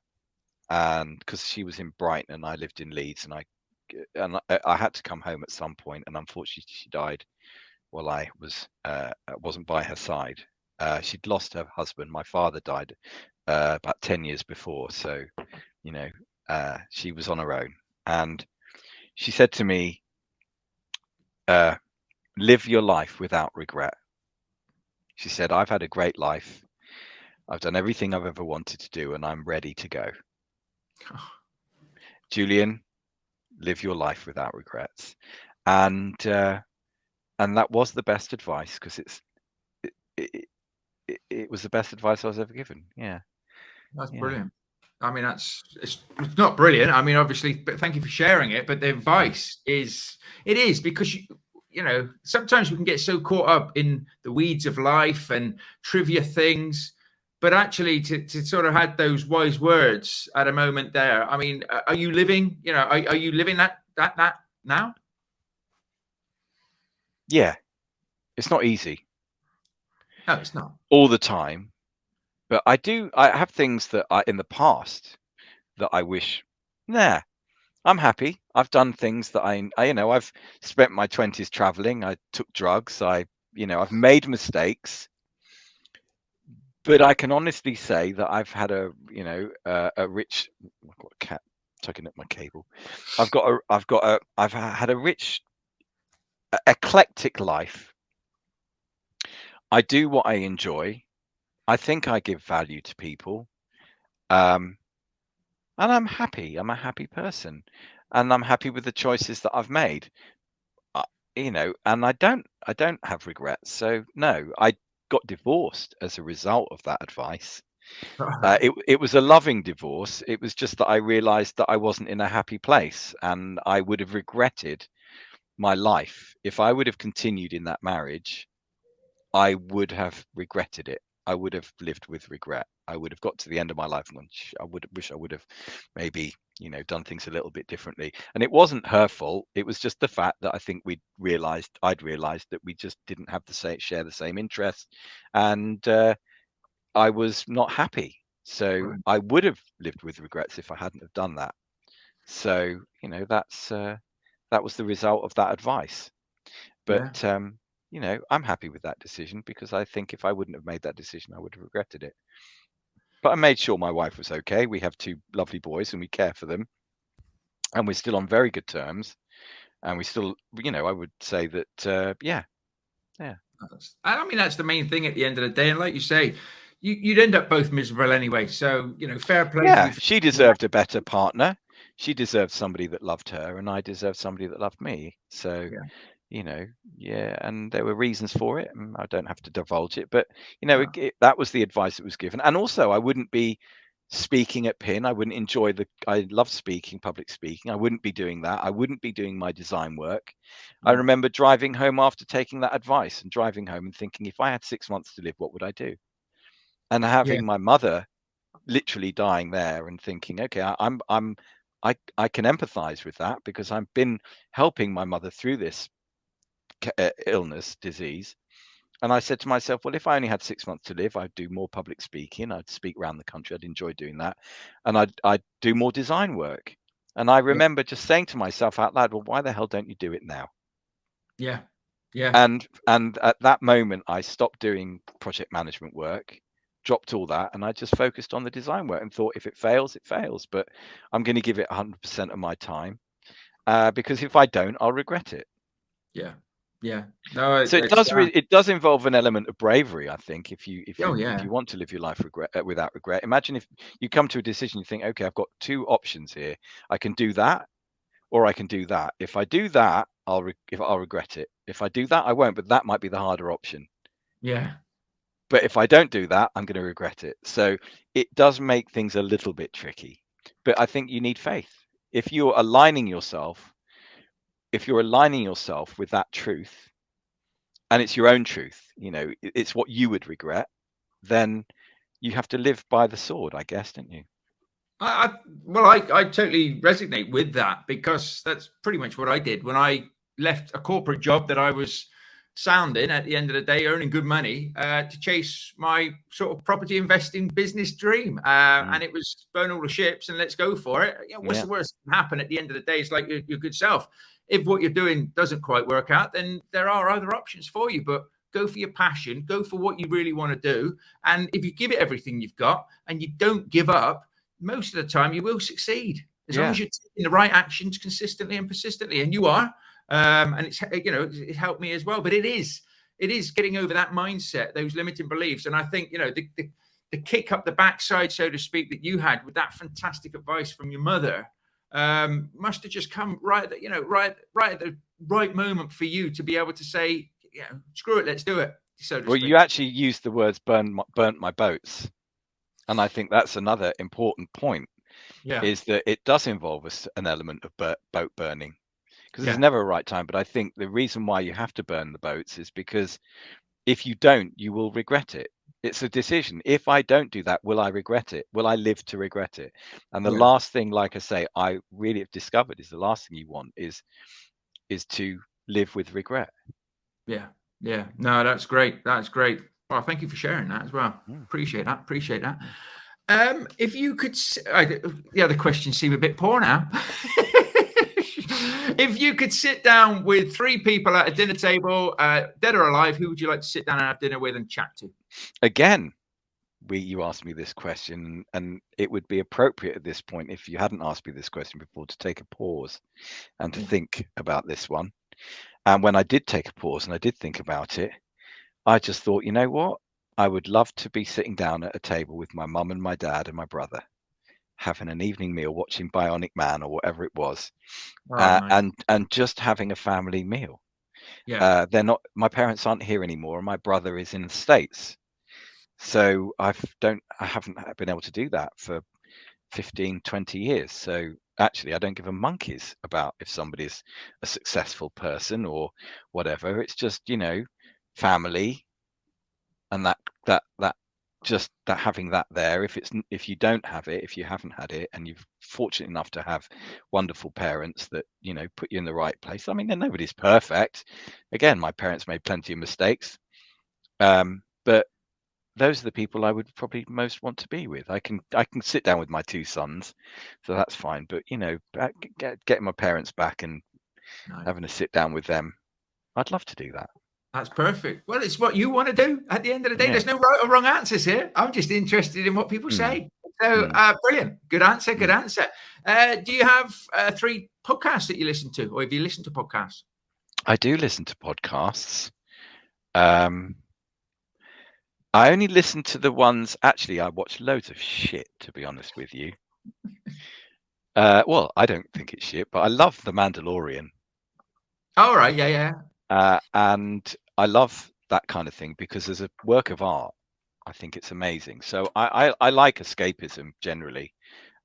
and because she was in Brighton and I lived in Leeds, and I had to come home at some point, and unfortunately she died while I wasn't by her side. She'd lost her husband. My father died about 10 years before, so she was on her own, and she said to me, live your life without regret. She said, I've had a great life. I've done everything I've ever wanted to do, and I'm ready to go. Julian, live your life without regrets. And that was the best advice, because it was the best advice I was ever given. Yeah. That's brilliant. I mean, it's not brilliant. I mean, obviously, but thank you for sharing it. But the advice is because sometimes we can get so caught up in the weeds of life and trivia things, but actually to sort of have those wise words at a moment there. I mean, are you living? Are you living that now? Yeah, it's not easy. No, it's not all the time. But I have things that in the past that I wish, I'm happy. I've done things that I've spent my 20s traveling. I took drugs. I've made mistakes. But I can honestly say that I've had a rich, I've got a cat tugging at my cable. I've had a rich, eclectic life. I do what I enjoy. I think I give value to people. And I'm happy. I'm a happy person, and I'm happy with the choices that I've made. And I don't have regrets. So no, I got divorced as a result of that advice. It was a loving divorce. It was just that I realized that I wasn't in a happy place, and I would have regretted my life if I would have continued in that marriage. I would have regretted it. I would have lived with regret. I would have got to the end of my life and I wish I would have maybe, done things a little bit differently. And it wasn't her fault. It was just the fact that I think I'd realized that we just didn't have share the same interests, and I was not happy. So I would have lived with regrets if I hadn't have done that. So, that was the result of that advice. But I'm happy with that decision, because I think if I wouldn't have made that decision, I would have regretted it. But I made sure my wife was okay. We have 2 lovely boys and we care for them. And we're still on very good terms. And we still, I would say that, yeah. I mean, that's the main thing at the end of the day. And like you say, you'd end up both miserable anyway. So, fair play. Yeah, she deserved a better partner. She deserved somebody that loved her, and I deserved somebody that loved me. So, and there were reasons for it. And I don't have to divulge it, but that was the advice that was given. And also, I wouldn't be speaking at PIN. I love speaking, public speaking. I wouldn't be doing that. I wouldn't be doing my design work. I remember driving home after taking that advice, and driving home and thinking, if I had 6 months to live, what would I do? And having my mother literally dying there, and thinking, okay, I can empathize with that, because I've been helping my mother through this disease. And I said to myself, well, if I only had 6 months to live, I'd do more public speaking. I'd speak around the country. I'd enjoy doing that. And I'd do more design work. And I remember just saying to myself out loud, well, why the hell don't you do it now? Yeah. Yeah. And at that moment, I stopped doing project management work, dropped all that, and I just focused on the design work and thought, if it fails, it fails. But I'm going to give it 100% of my time, because if I don't, I'll regret it. Yeah. Yeah. No, So it does involve an element of bravery, I think. If you want to live your life without regret, imagine if you come to a decision, you think, okay, I've got two options here. I can do that, or I can do that. If I do that, I'll regret it. If I do that, I won't, but that might be the harder option. Yeah. But if I don't do that, I'm going to regret it. So it does make things a little bit tricky. But I think you need faith. If you're aligning yourself with that truth, and it's your own truth, it's what you would regret, then you have to live by the sword, I guess, don't you? I totally resonate with that, because that's pretty much what I did when I left a corporate job that I was sound in at the end of the day, earning good money, to chase my sort of property investing business dream. And it was burn all the ships and let's go for it. What's the worst that can happen at the end of the day? It's like your good self. If what you're doing doesn't quite work out, then there are other options for you. But go for your passion, go for what you really want to do. And if you give it everything you've got and you don't give up, most of the time you will succeed, as long as you're taking the right actions consistently and persistently, and you are. And it's, it helped me as well. But it is getting over that mindset, those limiting beliefs. And I think, the kick up the backside, so to speak, that you had with that fantastic advice from your mother, must have just come right at the right moment for you to be able to say, screw it, let's do it. So to speak. You actually used the words burnt my boats. And I think that's another important point, is that it does involve an element of boat burning, because there's never a right time. But I think the reason why you have to burn the boats is because if you don't, you will regret it. It's a decision. If I don't do that, will I regret it? Will I live to regret it? And the last thing, like I say, I really have discovered is the last thing you want is to live with regret. Yeah. No, that's great. That's great. Well, thank you for sharing that as well. Appreciate that. If you could, the other questions seem a bit poor now. If you could sit down with three people at a dinner table, dead or alive, who would you like to sit down and have dinner with and chat to? Again, you asked me this question, and it would be appropriate at this point, if you hadn't asked me this question before, to take a pause and to think about this one. And when I did take a pause and I did think about it, I just thought, you know what? I would love to be sitting down at a table with my mum and my dad and my brother, having an evening meal, watching Bionic Man or whatever it was, nice. and just having a family meal. They're not. My parents aren't here anymore, and my brother is in the States, so I haven't been able to do that for 15, 20 years. So actually, I don't give a monkeys about if somebody's a successful person or whatever. It's just, family, and that just that having that there. If you don't have it, if you haven't had it, and you're fortunate enough to have wonderful parents that put you in the right place. I mean, nobody's perfect. Again, my parents made plenty of mistakes, but those are the people I would probably most want to be with. I can sit down with my two sons, so that's fine. But getting my parents back and having a sit down with them, I'd love to do that. That's perfect. Well, it's what you want to do at the end of the day. There's no right or wrong answers here. I'm just interested in what people say. So brilliant. Good answer. Do you have 3 podcasts that you listen to, or have you listened to podcasts? I do listen to podcasts. I only listen to the ones, actually, I watch loads of shit, to be honest with you. Well, I don't think it's shit, but I love The Mandalorian. All right. Yeah. And I love that kind of thing because as a work of art, I think it's amazing. So I like escapism generally.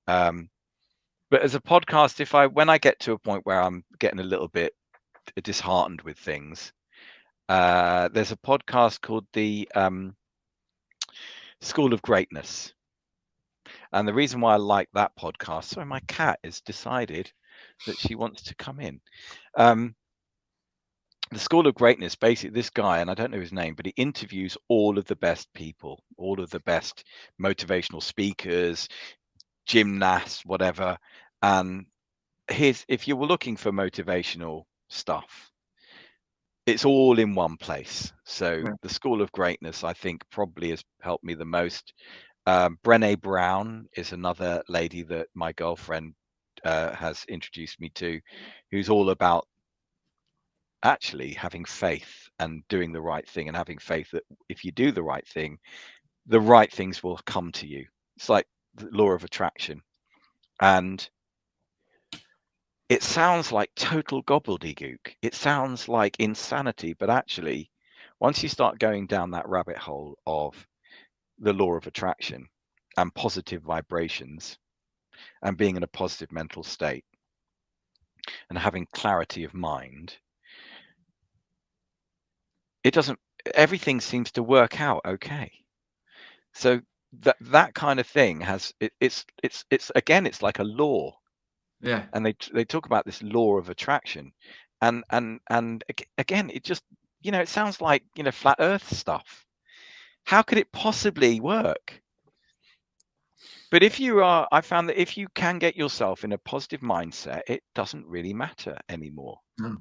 But as a podcast, when I get to a point where I'm getting a little bit disheartened with things, there's a podcast called the School of Greatness. And the reason why I like that podcast, sorry, my cat has decided that she wants to come in. The School of Greatness, basically, this guy, and I don't know his name, but he interviews all of the best people, all of the best motivational speakers, gymnasts, whatever. And if you were looking for motivational stuff, it's all in one place. So Yeah. the School of Greatness, I think, probably has helped me the most. Brené Brown is another lady that my girlfriend has introduced me to, who's all about actually having faith and doing the right thing, and having faith that if you do the right thing, the right things will come to you. It's like the law of attraction. And it sounds like total gobbledygook. It sounds like insanity, but actually, once you start going down that rabbit hole of the law of attraction and positive vibrations and being in a positive mental state and having clarity of mind, it doesn't, everything seems to work out okay. So that kind of thing has it's again, it's like a law. Yeah. And they talk about this law of attraction, and again, it just, it sounds like, flat earth stuff. How could it possibly work? But I found that if you can get yourself in a positive mindset, it doesn't really matter anymore. Mm.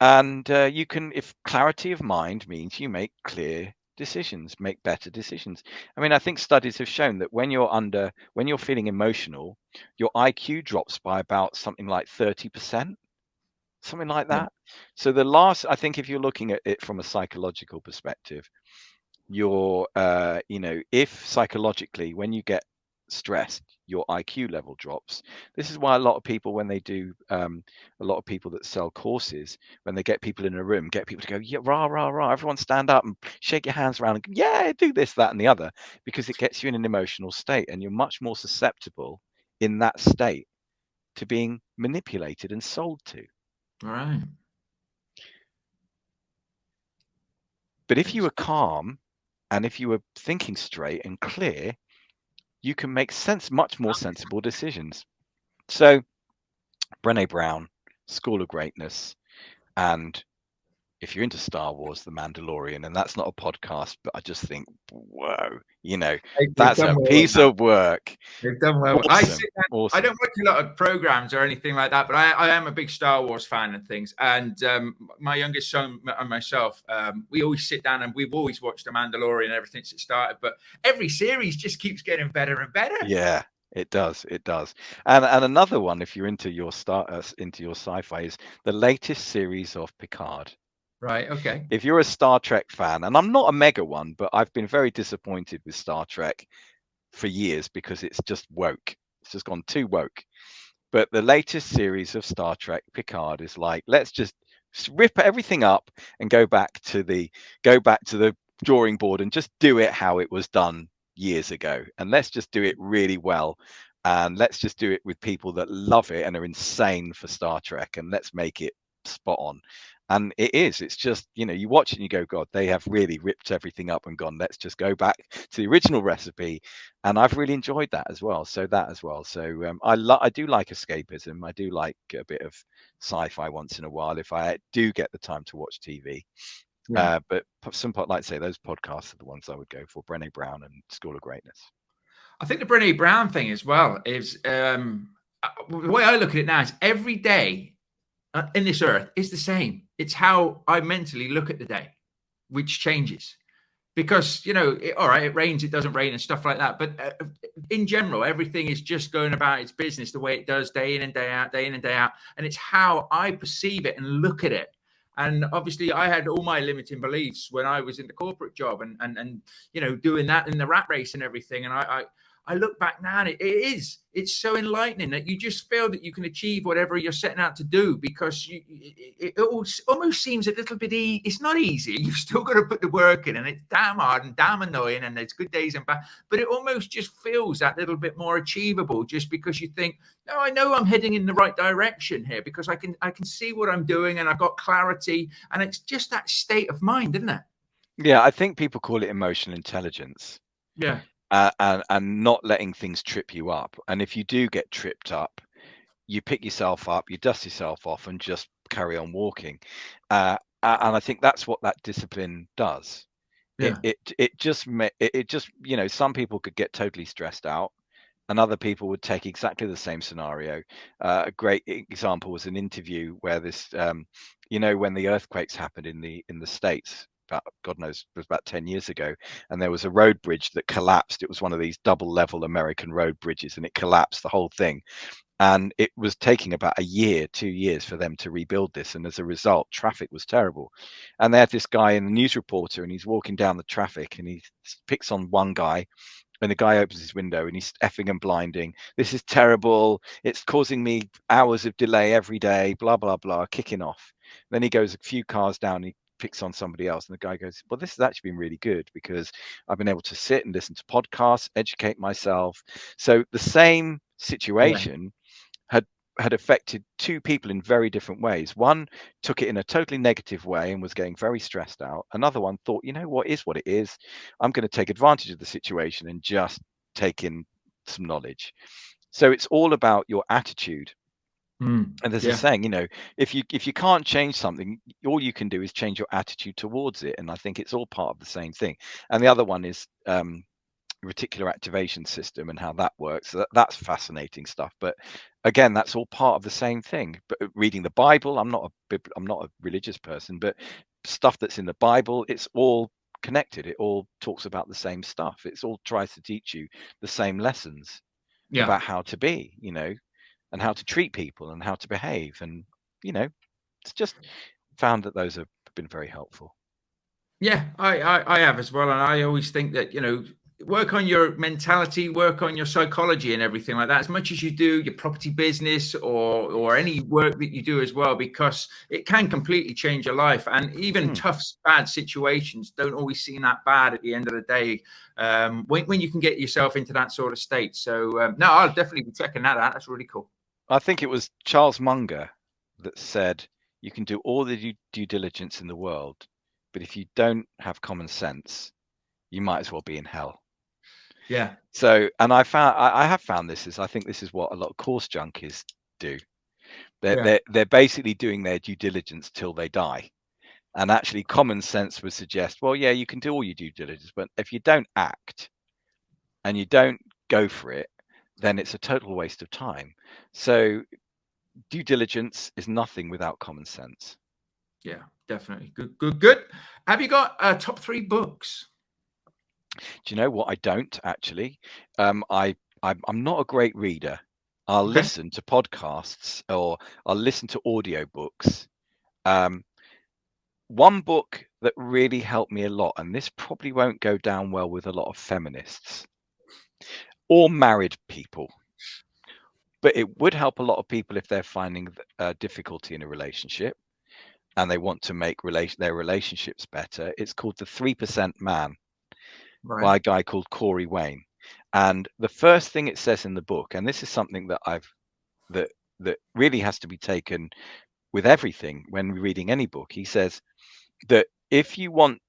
And you can, if clarity of mind means you make clear decisions, make better decisions. I mean, I think studies have shown that when you're feeling emotional, your IQ drops by about something like 30%, something like Yeah. that. So I think if you're looking at it from a psychological perspective, if psychologically, when you get stressed, your IQ level drops. This is why a lot of people, when they do, a lot of people that sell courses, when they get people in a room, get people to go, yeah, rah, rah, rah, everyone stand up and shake your hands around and go, yeah, do this, that, and the other, because it gets you in an emotional state, and you're much more susceptible in that state to being manipulated and sold to. All right. But if you were calm and if you were thinking straight and clear, you can make much more sensible decisions. So Brené Brown, School of Greatness, and if you're into Star Wars, The Mandalorian, and that's not a podcast, but I just think, whoa, They've that's done a well with piece that. of work. They've done well. Awesome, I awesome. don't watch a lot of programs or anything like that, but I am a big Star Wars fan and things. And my youngest son and myself, we always sit down and we've always watched The Mandalorian ever since it started. But every series just keeps getting better and better. Yeah, it does. It does. And another one, if you're into your sci-fi, is the latest series of Picard. Right. Okay. If you're a Star Trek fan, and I'm not a mega one, but I've been very disappointed with Star Trek for years because it's just woke. It's just gone too woke. But the latest series of Star Trek Picard is like, let's just rip everything up and go back to the drawing board and just do it how it was done years ago. And let's just do it really well. And let's just do it with people that love it and are insane for Star Trek. And let's make it spot on. And it's just, you watch it and you go, God, they have really ripped everything up and gone, let's just go back to the original recipe. And I've really enjoyed that as well. So I do like escapism. I do like a bit of sci-fi once in a while if I do get the time to watch TV. Yeah. But like I say, those podcasts are the ones I would go for: Brené Brown and School of Greatness. I think the Brené Brown thing as well is the way I look at it now is every day in this earth is the same. It's how I mentally look at the day, which changes. Because, all right, it rains, it doesn't rain and stuff like that. But in general, everything is just going about its business the way it does day in and day out, day in and day out. And it's how I perceive it and look at it. And obviously, I had all my limiting beliefs when I was in the corporate job and doing that in the rat race and everything. And I look back now and it's so enlightening that you just feel that you can achieve whatever you're setting out to do, because it almost seems a little bit it's not easy. You've still got to put the work in, and it's damn hard and damn annoying, and there's good days and bad, but it almost just feels that little bit more achievable, just because you think, no, I know I'm heading in the right direction here because I can see what I'm doing and I've got clarity, and it's just that state of mind, isn't it? Yeah, I think people call it emotional intelligence. Yeah. And not letting things trip you up. And if you do get tripped up, you pick yourself up, you dust yourself off, and just carry on walking. And I think that's what that discipline does. Yeah. It just some people could get totally stressed out, and other people would take exactly the same scenario. A great example was an interview where this, when the earthquakes happened in the States, about, God knows, it was about 10 years ago, and there was a road bridge that collapsed. It was one of these double level American road bridges, and it collapsed, the whole thing. And it was taking about a year, 2 years for them to rebuild this. And as a result, traffic was terrible. And they had this guy in the news reporter, and he's walking down the traffic, and he picks on one guy, and the guy opens his window and he's effing and blinding. This is terrible. It's causing me hours of delay every day, blah, blah, blah, kicking off. Then he goes a few cars down, and he picks on somebody else. And the guy goes, well, this has actually been really good because I've been able to sit and listen to podcasts, educate myself. So the same situation had affected two people in very different ways. One took it in a totally negative way and was getting very stressed out. Another one thought, you know what it is. I'm going to take advantage of the situation and just take in some knowledge. So it's all about your attitude. And there's a saying, if you can't change something, all you can do is change your attitude towards it. And I think it's all part of the same thing. And the other one is reticular activation system and how that works. So that's fascinating stuff. But again, that's all part of the same thing. But reading the Bible, I'm not a religious person, but stuff that's in the Bible, it's all connected. It all talks about the same stuff. It's all tries to teach you the same lessons about how to be, and how to treat people and how to behave. And it's just found that those have been very helpful. Yeah, I have as well. And I always think that, work on your mentality, work on your psychology and everything like that, as much as you do your property business or any work that you do as well, because it can completely change your life. And even tough, bad situations don't always seem that bad at the end of the day, when you can get yourself into that sort of state. So, no, I'll definitely be checking that out. That's really cool. I think it was Charles Munger that said, you can do all the due diligence in the world, but if you don't have common sense, you might as well be in hell. Yeah. So, and I have found I think this is what a lot of course junkies do. They're basically doing their due diligence till they die. And actually common sense would suggest, well, yeah, you can do all your due diligence, but if you don't act and you don't go for it, then it's a total waste of time. So due diligence is nothing without common sense. Yeah, definitely. Good. Have you got top 3 books? Do you know what? I don't actually. I'm not a great reader. I'll listen to podcasts or I'll listen to audiobooks. One book that really helped me a lot, and this probably won't go down well with a lot of feminists or married people, but it would help a lot of people if they're finding difficulty in a relationship and they want to make their relationships better. It's called The 3% Man by a guy called Corey Wayne. And the first thing it says in the book, and this is something that that really has to be taken with everything when we're reading any book. He says that if you want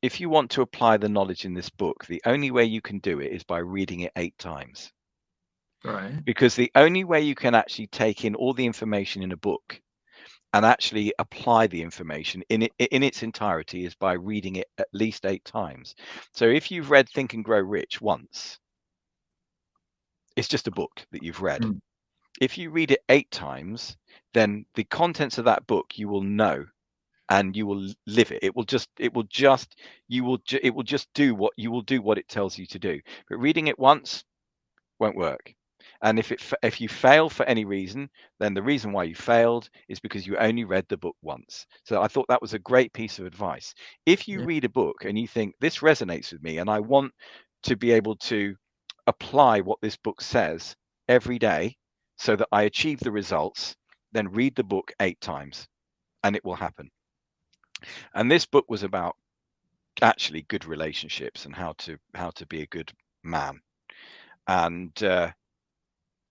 to apply the knowledge in this book, the only way you can do it is by reading it 8 times. Right. Because the only way you can actually take in all the information in a book and actually apply the information in its entirety is by reading it at least 8 times. So if you've read Think and Grow Rich once, it's just a book that you've read. If you read it 8 times, then the contents of that book you will know and you will live it. It will just do what it tells you to do. But reading it once won't work. And if you fail for any reason, then the reason why you failed is because you only read the book once. So I thought that was a great piece of advice. If you read a book and you think this resonates with me and I want to be able to apply what this book says every day so that I achieve the results, then read the book 8 times and it will happen. And this book was about actually good relationships and how to be a good man. And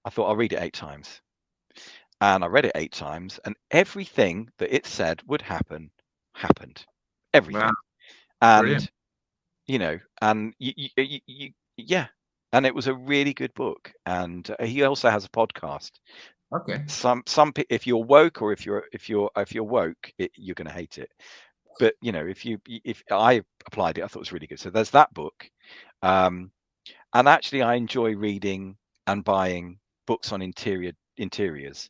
I thought I'll read it 8 times. And I read it 8 times, and everything that it said would happen happened. Everything. Wow. And Brilliant. And yeah. And it was a really good book. And he also has a podcast. Okay. Some if you're woke or if you're woke, you're going to hate it. But if I applied it, I thought it was really good. So there's that book. And actually, I enjoy reading and buying books on interiors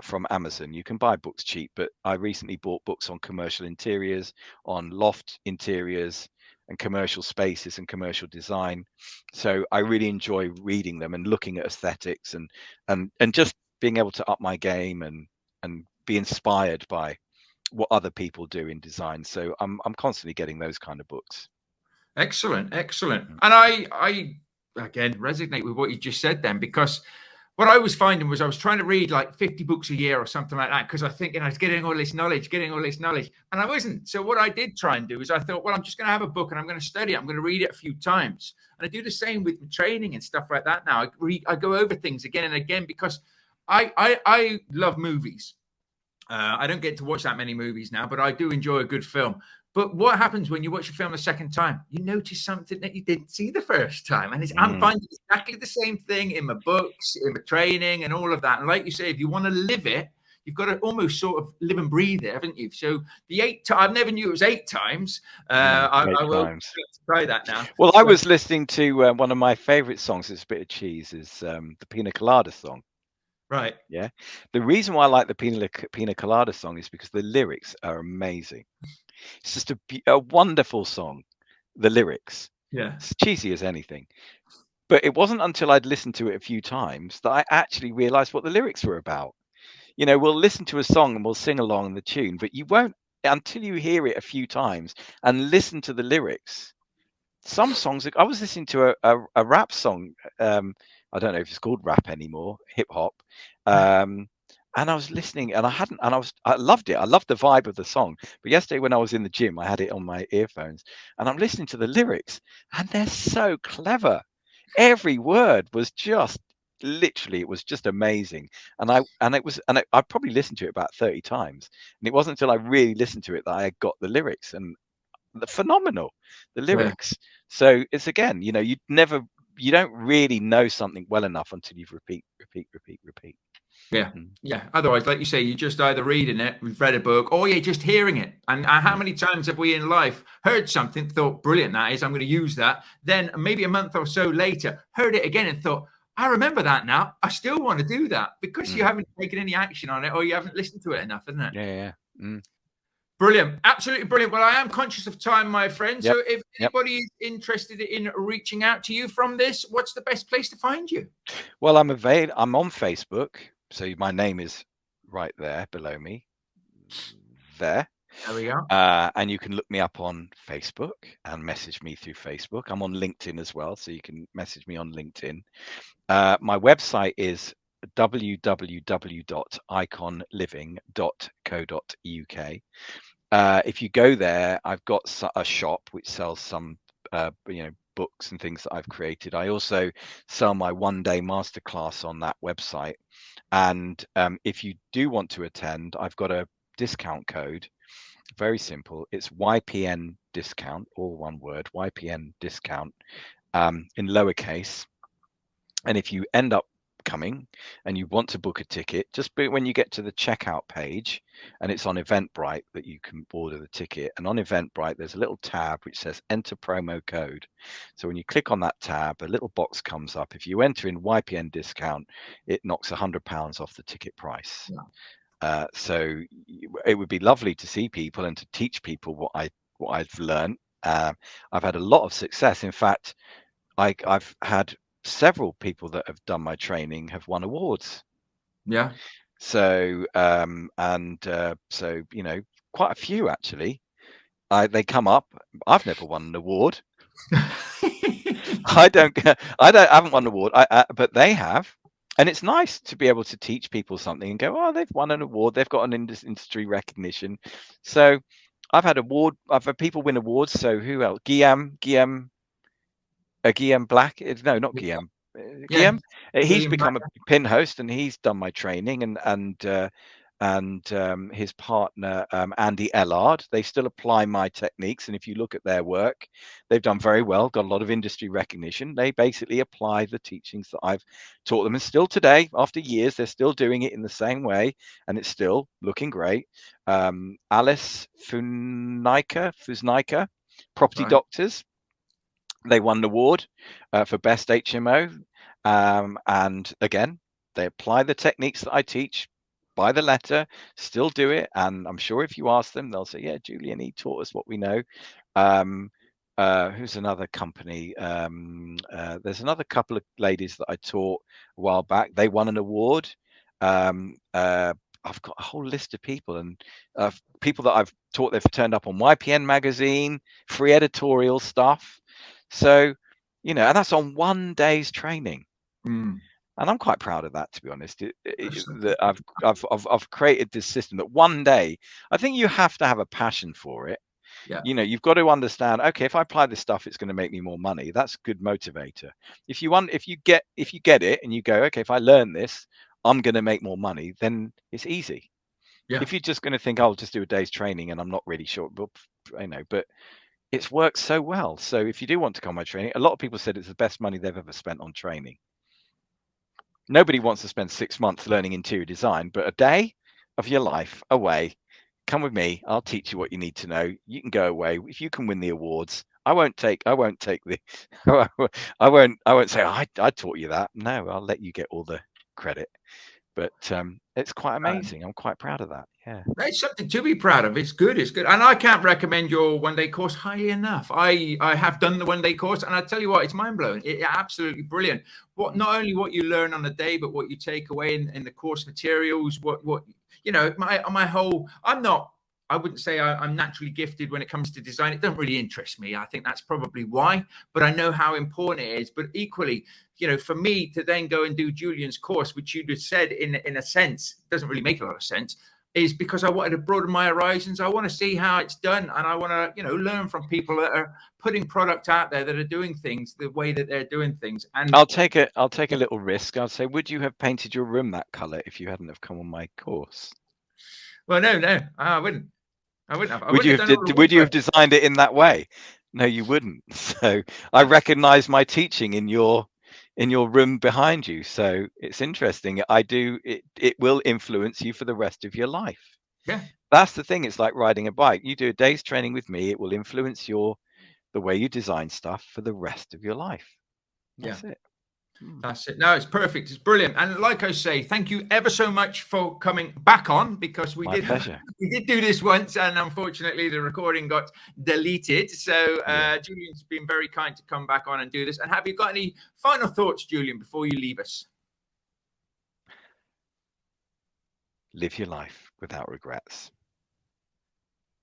from Amazon. You can buy books cheap, but I recently bought books on commercial interiors, on loft interiors, and commercial spaces and commercial design. So I really enjoy reading them and looking at aesthetics and just being able to up my game and be inspired by what other people do in design. So I'm constantly getting those kind of books. Excellent, excellent. And I again resonate with what you just said then, because what I was finding was I was trying to read like 50 books a year or something like that, because I think, I was getting all this knowledge, and I wasn't. So what I did try and do is I thought, well, I'm just going to have a book and I'm going to study it. I'm going to read it a few times. And I do the same with training and stuff like that now. I go over things again and again, because I love movies. I don't get to watch that many movies now, but I do enjoy a good film. But what happens when you watch a film a second time? You notice something that you didn't see the first time. And I'm finding exactly the same thing in my books, in my training, and all of that. And like you say, if you want to live it, you've got to almost sort of live and breathe it, haven't you? So the 8 times, I never knew it was 8 times. I will try that now. Well, I was listening to one of my favorite songs. It's a bit of cheese. Is the Pina Colada song. Right. Yeah. The reason why I like the Pina Colada song is because the lyrics are amazing. It's just a wonderful song. The lyrics. Yeah. It's cheesy as anything. But it wasn't until I'd listened to it a few times that I actually realized what the lyrics were about. You know, we'll listen to a song and we'll sing along the tune, but you won't until you hear it a few times and listen to the lyrics. Some songs, I was listening to a rap song. I don't know if it's called rap anymore, hip hop. And I was listening and I loved it. I loved the vibe of the song. But yesterday when I was in the gym, I had it on my earphones and I'm listening to the lyrics and they're so clever. Every word was just literally, it was just amazing. And I probably listened to it about 30 times. And it wasn't until I really listened to it that I got the lyrics, and phenomenal, the lyrics. So it's, again, you know, you don't really know something well enough until you've repeat. Yeah. Otherwise, like you say, you're just either reading it, we've read a book, or you're just hearing it. And how many times have we in life heard something, thought, brilliant, that is, I'm going to use that. Then maybe a month or so later, heard it again and thought, I remember that now. I still want to do that, because you haven't taken any action on it, or you haven't listened to it enough, isn't it? Yeah. Brilliant. Absolutely brilliant. Well, I am conscious of time, my friend. So if anybody is interested in reaching out to you from this, what's the best place to find you? Well, I'm on Facebook. So my name is right there below me. There we go. And you can look me up on Facebook and message me through Facebook. I'm on LinkedIn as well, so you can message me on LinkedIn. My website is www.iconliving.co.uk. If you go there, I've got a shop which sells some books and things that I've created. I also sell my one-day masterclass on that website. And if you do want to attend, I've got a discount code. Very simple. It's YPN discount, all one word, YPN discount, in lowercase. And if you end up coming and you want to book a ticket, just when you get to the checkout page, and it's on Eventbrite that you can order the ticket. And on Eventbrite, there's a little tab which says enter promo code. So when you click on that tab, a little box comes up. If you enter in YPN discount, it knocks £100 off the ticket price. So it would be lovely to see people and to teach people what I've learned. I've had a lot of success. In fact, I've had several people that have done my training have won awards. So so, you know, quite a few actually. They come up. I've never won an award. I haven't won an award. But they have. And it's nice to be able to teach people something and go, oh, they've won an award. They've got an industry recognition. So I've had people win awards. So who else? Guillaume Black. No, not Guillaume. Guillaume. He's become a pin host and he's done my training, and his partner Andy Ellard. They still apply my techniques, and if you look at their work, they've done very well, got a lot of industry recognition. They basically apply the teachings that I've taught them, and still today, after years, they're still doing it in the same way, and it's still looking great. Alice Fusnaika, Property Doctors. They won an award for best HMO. And again, they apply the techniques that I teach by the letter, still do it. And I'm sure if you ask them, they'll say, yeah, Julian, he taught us what we know. Who's another company? There's another couple of ladies that I taught a while back. They won an award. I've got a whole list of people, and people that I've taught, they've turned up on YPN magazine, free editorial stuff. So, and that's on one day's training. Mm. And I'm quite proud of that, to be honest. That I've created this system that one day, I think you have to have a passion for it. Yeah. You've got to understand, okay, if I apply this stuff, it's going to make me more money. That's a good motivator. If you get it and you go, okay, if I learn this, I'm going to make more money, then it's easy. Yeah. If you're just going to think, I'll just do a day's training and I'm not really sure, but it's worked so well. So if you do want to come on my training, a lot of people said it's the best money they've ever spent on training. Nobody wants to spend 6 months learning interior design, but a day of your life away, come with me. I'll teach you what you need to know. You can go away. If you can win the awards, I won't take the, I won't say, I taught you that. No, I'll let you get all the credit. But it's quite amazing. I'm quite proud of that. Yeah. It's something to be proud of. It's good. It's good. And I can't recommend your one-day course highly enough. I have done the one-day course, and I tell you what, it's mind-blowing. It's absolutely brilliant. Not only what you learn on the day, but what you take away in the course materials, I wouldn't say I'm naturally gifted when it comes to design. It doesn't really interest me. I think that's probably why, but I know how important it is. But equally, for me to then go and do Julian's course, which you just said in a sense, doesn't really make a lot of sense, is because I wanted to broaden my horizons. I want to see how it's done. And I want to, learn from people that are putting product out there, that are doing things the way that they're doing things. And I'll take a little risk. I'll say, would you have painted your room that color if you hadn't have come on my course? Well, no, I wouldn't. I wouldn't have. Would you have designed it in that way? No, you wouldn't. So I recognize my teaching in your room behind you. So it's interesting. It will influence you for the rest of your life. Yeah. That's the thing. It's like riding a bike. You do a day's training with me, it will influence the way you design stuff for the rest of your life. That's it. That's it. No, it's perfect. It's brilliant. And like I say, thank you ever so much for coming back on, because we did do this once, and unfortunately the recording got deleted. So Julian's been very kind to come back on and do this. And have you got any final thoughts, Julian, before you leave us? Live your life without regrets.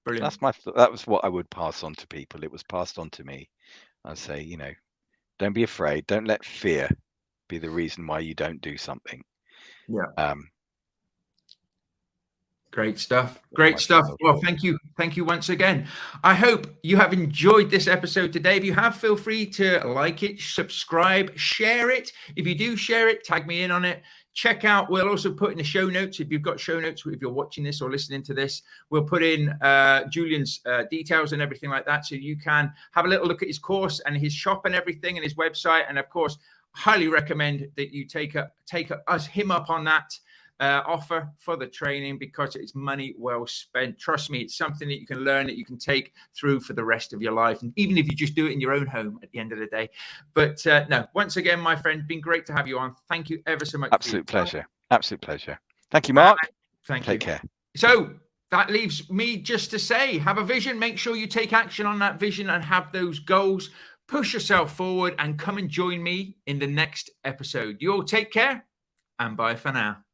Brilliant. That was what I would pass on to people. It was passed on to me. I'd say, don't be afraid. Don't let fear be the reason why you don't do something. Yeah. Great stuff. Great stuff. Well, thank you. Thank you once again. I hope you have enjoyed this episode today. If you have, feel free to like it, subscribe, share it. If you do share it, tag me in on it. Check out, we'll also put in the show notes, if you've got show notes, if you're watching this or listening to this, we'll put in Julian's details and everything like that, so you can have a little look at his course and his shop and everything and his website. And of course, highly recommend that you take him up on that offer for the training, because it's money well spent. Trust me, it's something that you can learn, that you can take through for the rest of your life, and even if you just do it in your own home at the end of the day. But no, once again, my friend, been great to have you on. Thank you ever so much. Absolute pleasure. Thank you, Mark. Take care. So that leaves me just to say, have a vision, make sure you take action on that vision and have those goals. Push yourself forward and come and join me in the next episode. You all take care, and bye for now.